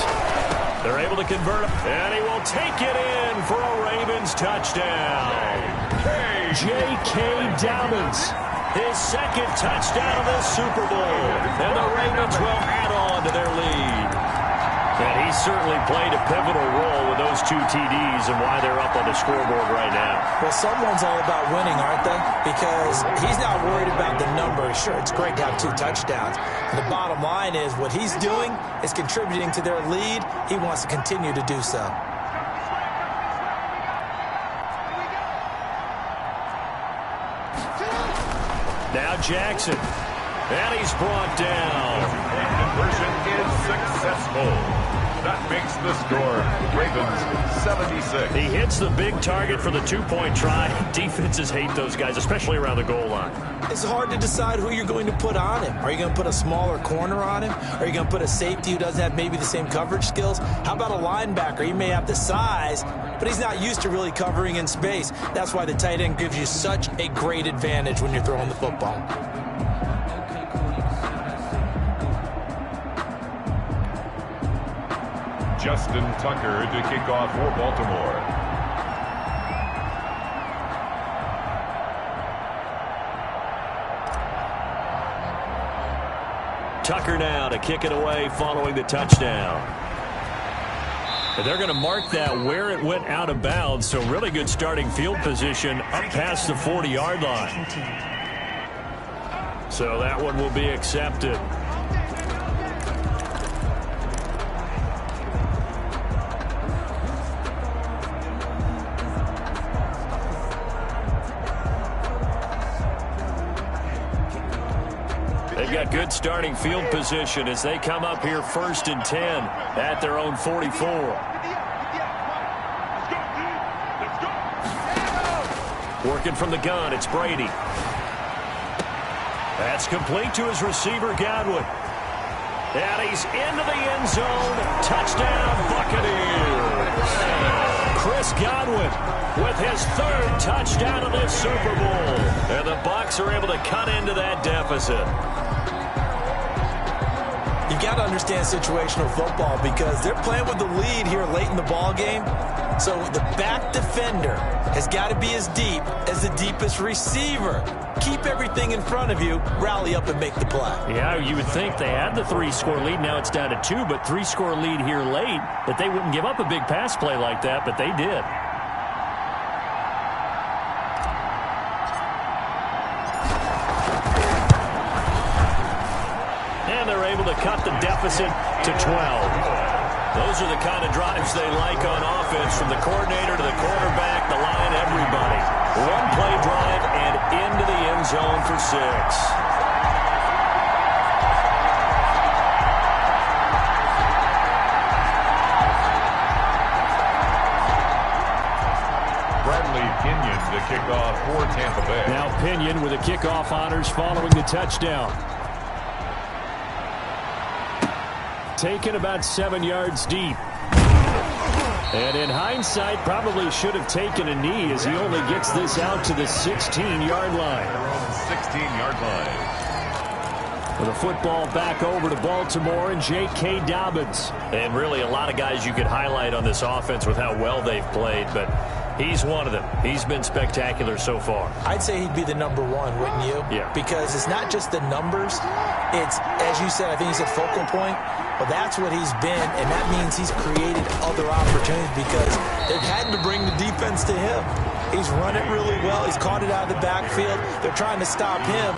They're able to convert him, and he will take it in for a Ravens touchdown. J.K. Dobbins, his 2nd touchdown of the Super Bowl. And the Ravens will add on to their lead. And he certainly played a pivotal role with those 2 TDs and why they're up on the scoreboard right now. Well, someone's all about winning, aren't they? Because he's not worried about the number. Sure, it's great to have 2 touchdowns. The bottom line is what he's doing is contributing to their lead. He wants to continue to do so. Now Jackson. And he's brought down. conversion is successful. That makes the score Ravens 76. He hits the big target for the 2-point try. Defenses hate those guys, especially around the goal line. It's hard to decide who you're going to put on him. Are you going to put a smaller corner on him? Are you going to put a safety who doesn't have maybe the same coverage skills? How about a linebacker? He may have the size, but he's not used to really covering in space. That's why the tight end gives you such a great advantage when you're throwing the football. Justin Tucker to kick off for Baltimore. Tucker now to kick it away following the touchdown. And they're going to mark that where it went out of bounds, so really good starting field position up past the 40-yard line. So that one will be accepted. They've got good starting field position as they come up here 1st and 10 at their own 44. Working from the gun, it's Brady. That's complete to his receiver, Godwin. And he's into the end zone. Touchdown, Buccaneers. Chris Godwin with his 3rd touchdown of this Super Bowl. And the Bucs are able to cut into that deficit. You've got to understand situational football because they're playing with the lead here late in the ball game. So the back defender has got to be as deep as the deepest receiver. Keep everything in front of you, rally up and make the play. Yeah, you would think they had the 3-score lead. Now it's down to 2, but 3-score lead here late, that they wouldn't give up a big pass play like that, but they did. And they're able to cut the deficit to 12. Those are the kind of drives they like on offense, from the coordinator to the quarterback, the line, everybody. One-play drive and into the end zone for 6. Bradley Pinion to kick off for Tampa Bay. Now Pinion with the kickoff honors following the touchdown. Taken about 7 yards deep. And in hindsight, probably should have taken a knee as he only gets this out to the 16-yard line. 16-yard line. With the football back over to Baltimore and J.K. Dobbins. And really a lot of guys you could highlight on this offense with how well they've played, but he's one of them. He's been spectacular so far. I'd say he'd be the number 1, wouldn't you? Yeah. Because it's not just the numbers. It's, as you said, I think you said focal point. Well, that's what he's been, and that means he's created other opportunities. opportunities because they've had to bring the defense to him. He's run it really well. He's caught it out of the backfield. They're trying to stop him.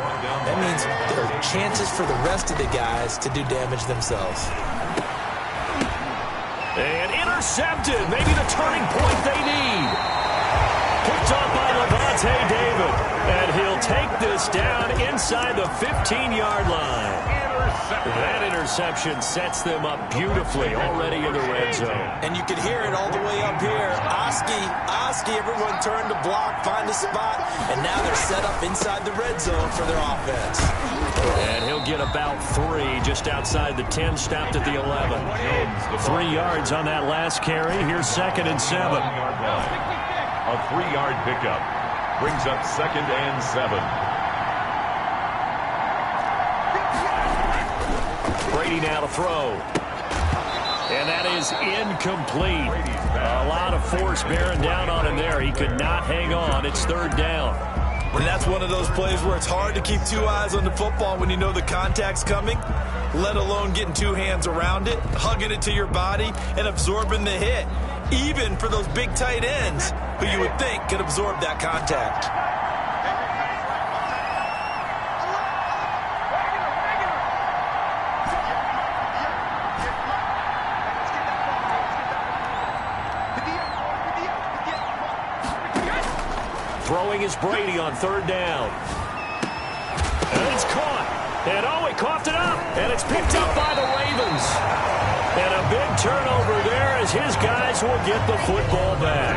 That means there are chances for the rest of the guys to do damage themselves. And intercepted. Maybe the turning point they need. Picked up by Levante David. And he'll take this down inside the 15-yard line. That interception sets them up beautifully already in the red zone. And you can hear it all the way up here. Oski, everyone turned to block, find a spot, and now they're set up inside the red zone for their offense. And he'll get about 3 just outside the 10, stopped at the 11. 3 yards on that last carry. Here's 2nd and 7. A 3-yard pickup brings up 2nd and 7. Brady now to throw. And that is incomplete. A lot of force bearing down on him there. He could not hang on. It's 3rd down. And that's one of those plays where it's hard to keep 2 eyes on the football when you know the contact's coming, let alone getting 2 hands around it, hugging it to your body, and absorbing the hit, even for those big tight ends who you would think could absorb that contact. Throwing is Brady on 3rd down. And it's caught. And he coughed it up. And it's picked up by the Ravens. And a big turnover there as his guys will get the football back.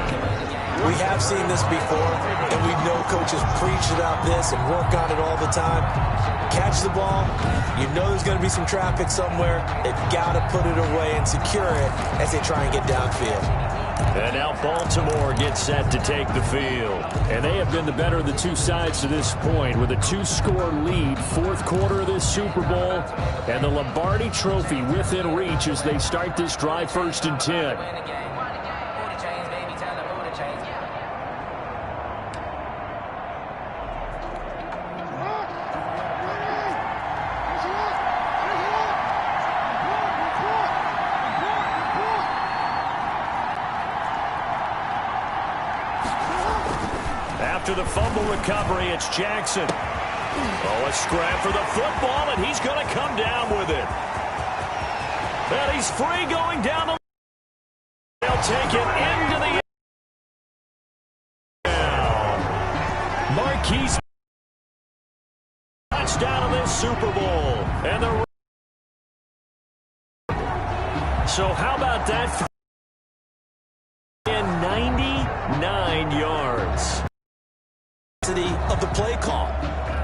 We have seen this before, and we know coaches preach about this and work on it all the time. Catch the ball. You know there's going to be some traffic somewhere. They've got to put it away and secure it as they try and get downfield. And now Baltimore gets set to take the field. And they have been the better of the 2 sides to this point with a 2-score lead, 4th quarter of this Super Bowl, and the Lombardi Trophy within reach as they start this drive 1st and 10. After the fumble recovery, it's Jackson. Oh, a scrap for the football, and he's going to come down with it. And he's free going down the line. They'll take it into the end. Marquise touchdown of this Super Bowl. And the so how about that? And 99 yards. Of the play call.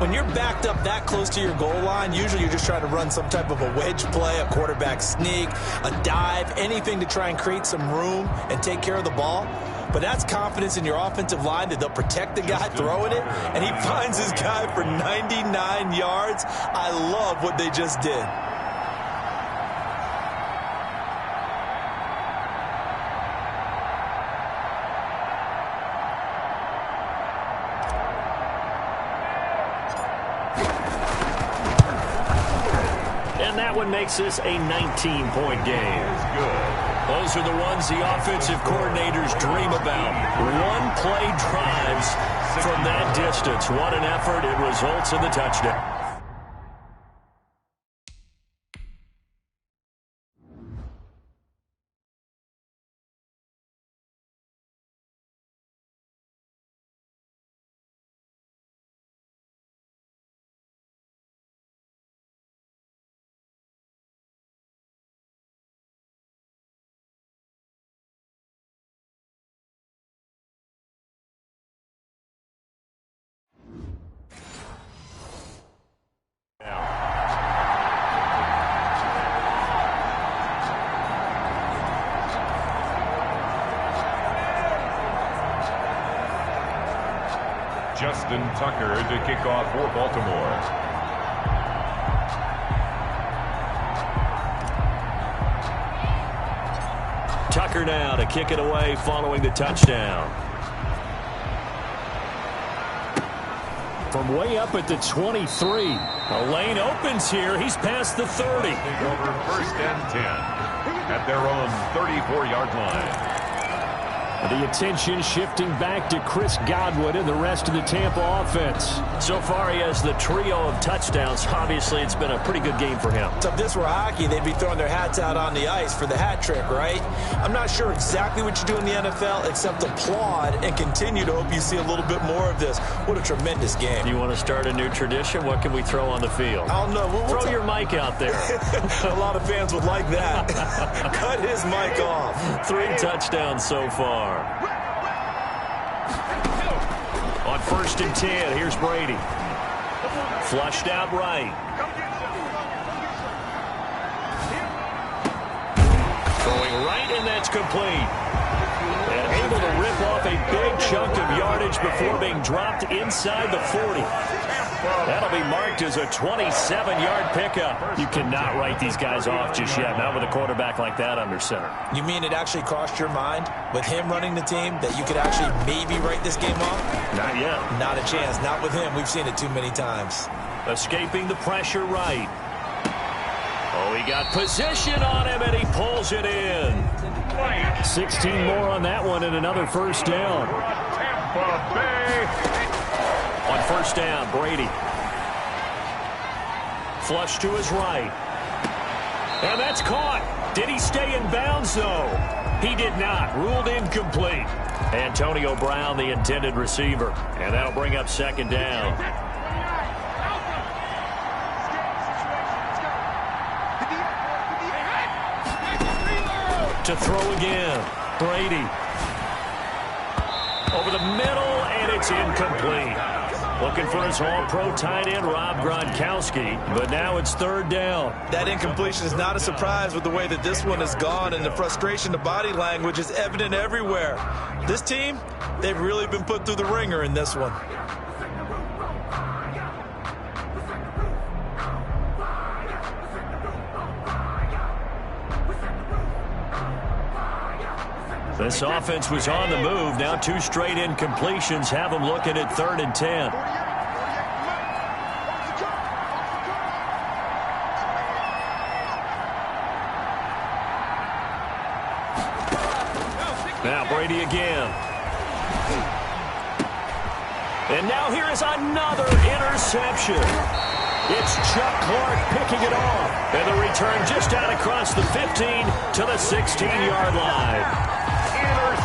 When you're backed up that close to your goal line, usually you're just trying to run some type of a wedge play, a quarterback sneak, a dive, anything to try and create some room and take care of the ball. But that's confidence in your offensive line that they'll protect the guy throwing it, and he finds his guy for 99 yards. I love what they just did. One makes this a 19-point game. Those are the ones the offensive coordinators dream about. One-play drives from that distance. What an effort. It results in the touchdown. Justin Tucker to kick off for Baltimore. Tucker now to kick it away following the touchdown. From way up at the 23. A lane opens here. He's past the 30. Over 1st and 10 at their own 34-yard line. The attention shifting back to Chris Godwin and the rest of the Tampa offense. So far, he has the trio of touchdowns. Obviously, it's been a pretty good game for him. So if this were hockey, they'd be throwing their hats out on the ice for the hat trick, right? I'm not sure exactly what you do in the NFL except applaud and continue to hope you see a little bit more of this. What a tremendous game. You want to start a new tradition? What can we throw on the field? I don't know. Throw your mic out there. A lot of fans would like that. Cut his mic off. 3 touchdowns so far. On 1st and 10, here's Brady. Flushed out right. Going right, and that's complete. And able to rip off a big chunk of yardage before being dropped inside the 40. That'll be marked as a 27-yard pickup. You cannot write these guys off just yet, not with a quarterback like that under center. You mean it actually crossed your mind with him running the team that you could actually maybe write this game off? Not yet. Not a chance. Not with him. We've seen it too many times. Escaping the pressure right. Oh, he got position on him, and he pulls it in. 16 more on that one and another first down. Tampa Bay. On 1st down, Brady. Flush to his right. And that's caught. Did he stay in bounds, though? He did not. Ruled incomplete. Antonio Brown, the intended receiver. And that'll bring up 2nd down. To throw again. Brady. Over the middle, and it's incomplete. Looking for his all-pro tight end, Rob Gronkowski, but now it's 3rd down. That incompletion is not a surprise with the way that this one has gone, and the frustration, the body language is evident everywhere. This team, they've really been put through the ringer in this one. This offense was on the move. Now 2 straight incompletions have them looking at 3rd and 10. Now Brady again. And now here is another interception. It's Chuck Clark picking it off. And the return just out across the 15 to the 16-yard line.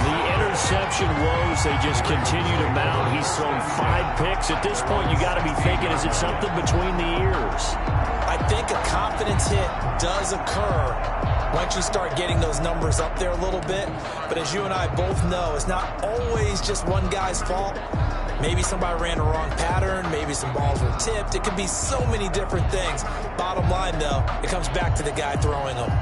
The interception woes, they just continue to mount. He's thrown 5 picks. At this point, you got to be thinking, is it something between the ears? I think a confidence hit does occur once you start getting those numbers up there a little bit. But as you and I both know, it's not always just one guy's fault. Maybe somebody ran a wrong pattern. Maybe some balls were tipped. It could be so many different things. Bottom line, though, it comes back to the guy throwing them.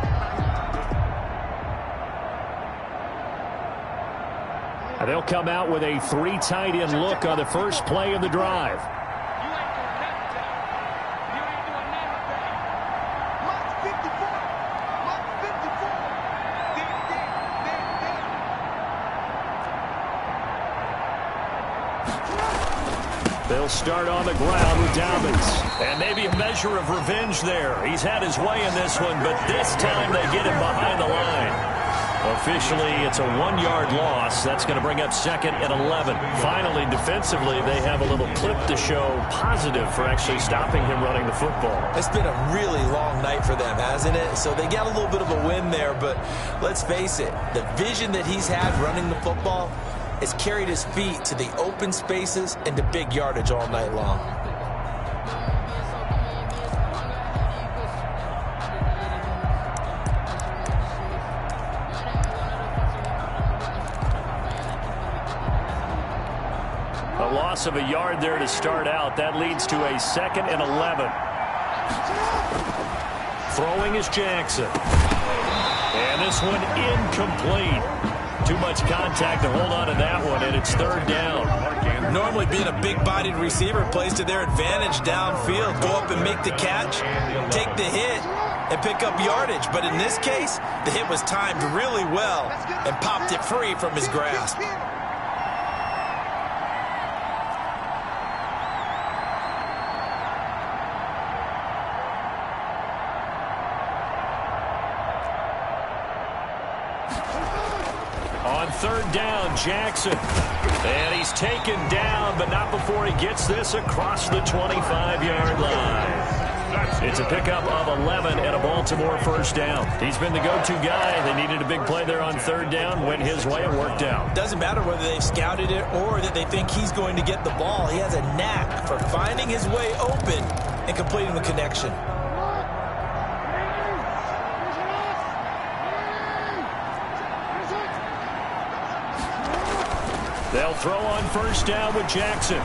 They'll come out with a 3 tight end look on the first play of the drive. They'll start on the ground with Dobbins. And maybe a measure of revenge there. He's had his way in this one, but this time they get him behind the line. Officially, it's a 1-yard loss. That's going to bring up 2nd and 11. Finally, defensively, they have a little clip to show positive for actually stopping him running the football. It's been a really long night for them, hasn't it? So they got a little bit of a win there, but let's face it, the vision that he's had running the football has carried his feet to the open spaces and to big yardage all night long. Loss of a yard there to start out. That leads to a 2nd and 11. Throwing is Jackson. And this one incomplete. Too much contact to hold on to that one, and it's 3rd down. Normally being a big-bodied receiver plays to their advantage downfield. Go up and make the catch, take the hit, and pick up yardage. But in this case, the hit was timed really well and popped it free from his grasp. on third down, Jackson. And he's taken down, but not before he gets this across the 25-yard line. It's a pickup of 11 and a Baltimore first down. He's been the go-to guy. They needed a big play there on third down. Went his way. It worked out. Doesn't matter whether they've scouted it or that they think he's going to get the ball. He has a knack for finding his way open and completing the connection. They'll throw on first down with Jackson.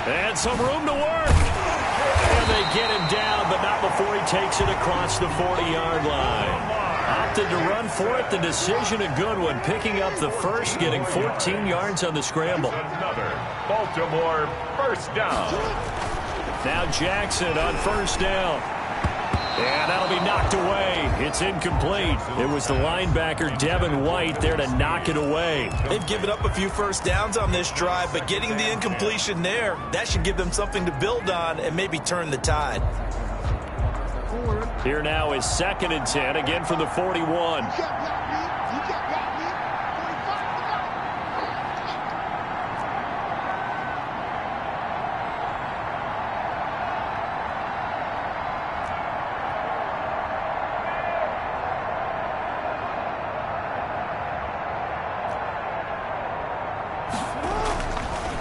And some room to work. And they get him down, but not before he takes it across the 40-yard line. Opted to run for it. The decision a good one. Picking up the first, getting 14 yards on the scramble. Another Baltimore first down. Now Jackson on first down. And that'll be knocked away. It's incomplete. It was the linebacker, Devin White, there to knock it away. They've given up a few first downs on this drive, but getting the incompletion there, that should give them something to build on and maybe turn the tide. Here now is 2nd and 10, again from the 41.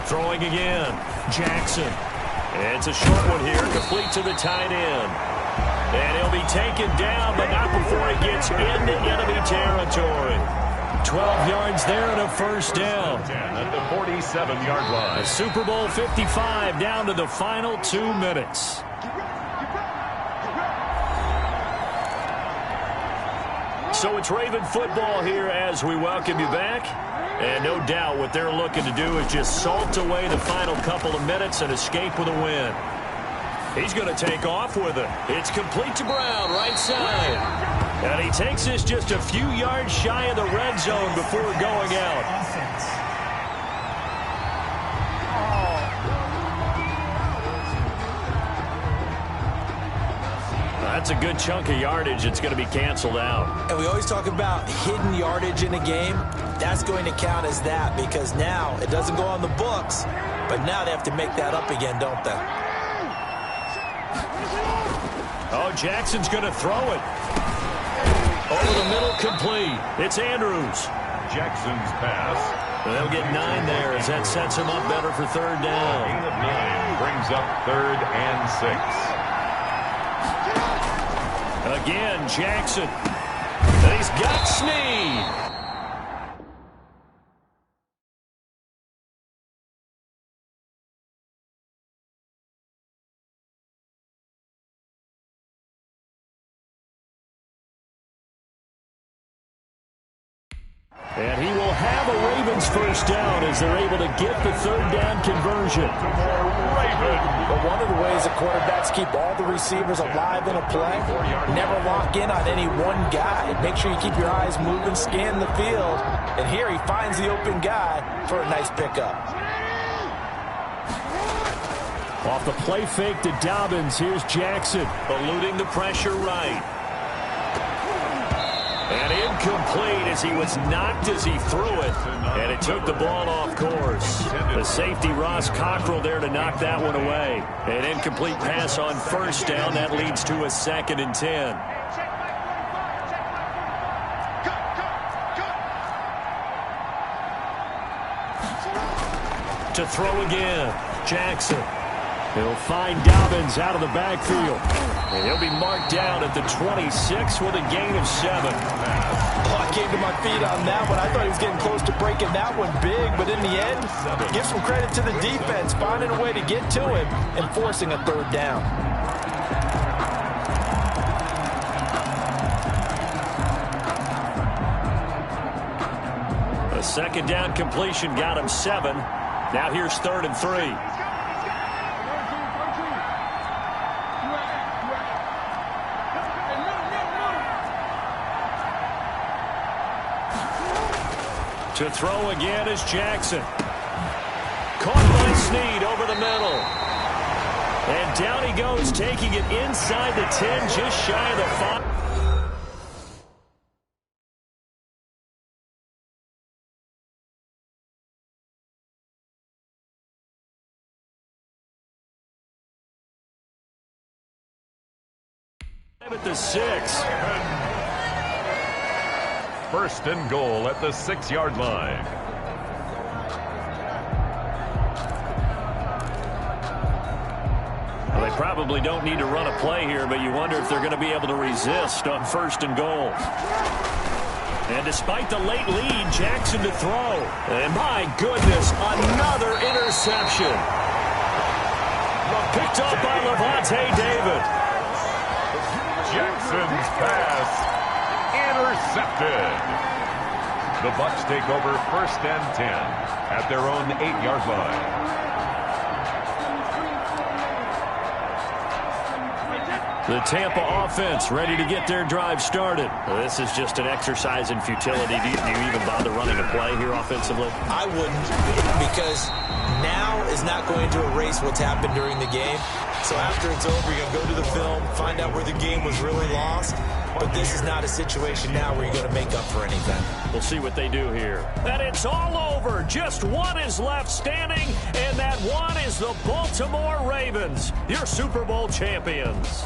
Throwing again, Jackson. It's a short one here, complete to the tight end. And he'll be taken down, but not before he gets into enemy territory. 12 yards there and a first down. At the 47-yard line. A Super Bowl 55 down to the final 2 minutes. So it's Raven football here as we welcome you back. And no doubt what they're looking to do is just salt away the final couple of minutes and escape with a win. He's going to take off with it. It's complete to Brown, right side. And he takes this just a few yards shy of the red zone before going out. That's a good chunk of yardage. It's going to be canceled out. And we always talk about hidden yardage in a game. That's going to count as that because now it doesn't go on the books, but now they have to make that up again, don't they? Oh, Jackson's going to throw it. Over the middle, complete. It's Andrews. Jackson's pass. They'll get 9 there as that sets him up better for third down. Gain of 9 brings up 3rd and 6. Again, Jackson. And he's got Snead. And he will have a Ravens first down as they're able to get the third down conversion. But one of the ways that quarterbacks keep all the receivers alive in a play, never lock in on any one guy. Make sure you keep your eyes moving, scan the field. And here he finds the open guy for a nice pickup. Off the play fake to Dobbins, here's Jackson. Eluding the pressure right. And incomplete as he was knocked as he threw it. And it took the ball off course. The safety, Ross Cockrell, there to knock that one away. An incomplete pass on first down. That leads to a 2nd and 10. To throw again, Jackson. He'll find Dobbins out of the backfield. And he'll be marked down at the 26 with a gain of 7. Oh, I came to my feet on that one. I thought he was getting close to breaking that one big, but in the end, give some credit to the defense, finding a way to get to him and forcing a third down. A 2nd down completion got him 7. Now here's 3rd and 3. To throw again is Jackson. Caught by Snead over the middle. And down he goes, taking it inside the 10, just shy of the 5. At the 6. First and goal at the 6-yard line. Well, they probably don't need to run a play here, but you wonder if they're going to be able to resist on first and goal. And despite the late lead, Jackson to throw. And my goodness, another interception. Picked up by Levante David. Jackson's pass intercepted. The Bucs take over first and 10 at their own 8-yard line. The Tampa offense ready to get their drive started. Well, this is just an exercise in futility. Do you even bother running a play here offensively? I wouldn't, because now is not going to erase what's happened during the game. So after it's over, you're going to go to the film, find out where the game was really lost. But this is not a situation now where you're going to make up for anything. We'll see what they do here. And it's all over. Just one is left standing, and that one is the Baltimore Ravens, your Super Bowl champions.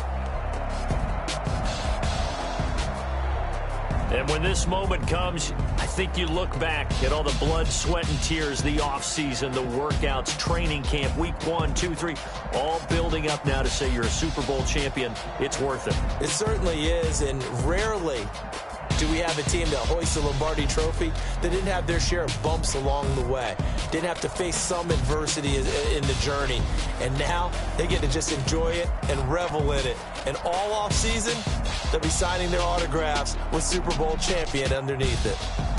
And when this moment comes, I think you look back at all the blood, sweat, and tears, the offseason, the workouts, training camp, week 1, 2, 3, all building up now to say you're a Super Bowl champion. It's worth it. It certainly is, and rarely do we have a team that hoists the Lombardi Trophy that didn't have their share of bumps along the way, didn't have to face some adversity in the journey, and now they get to just enjoy it and revel in it. And all off season, they'll be signing their autographs with Super Bowl champion underneath it.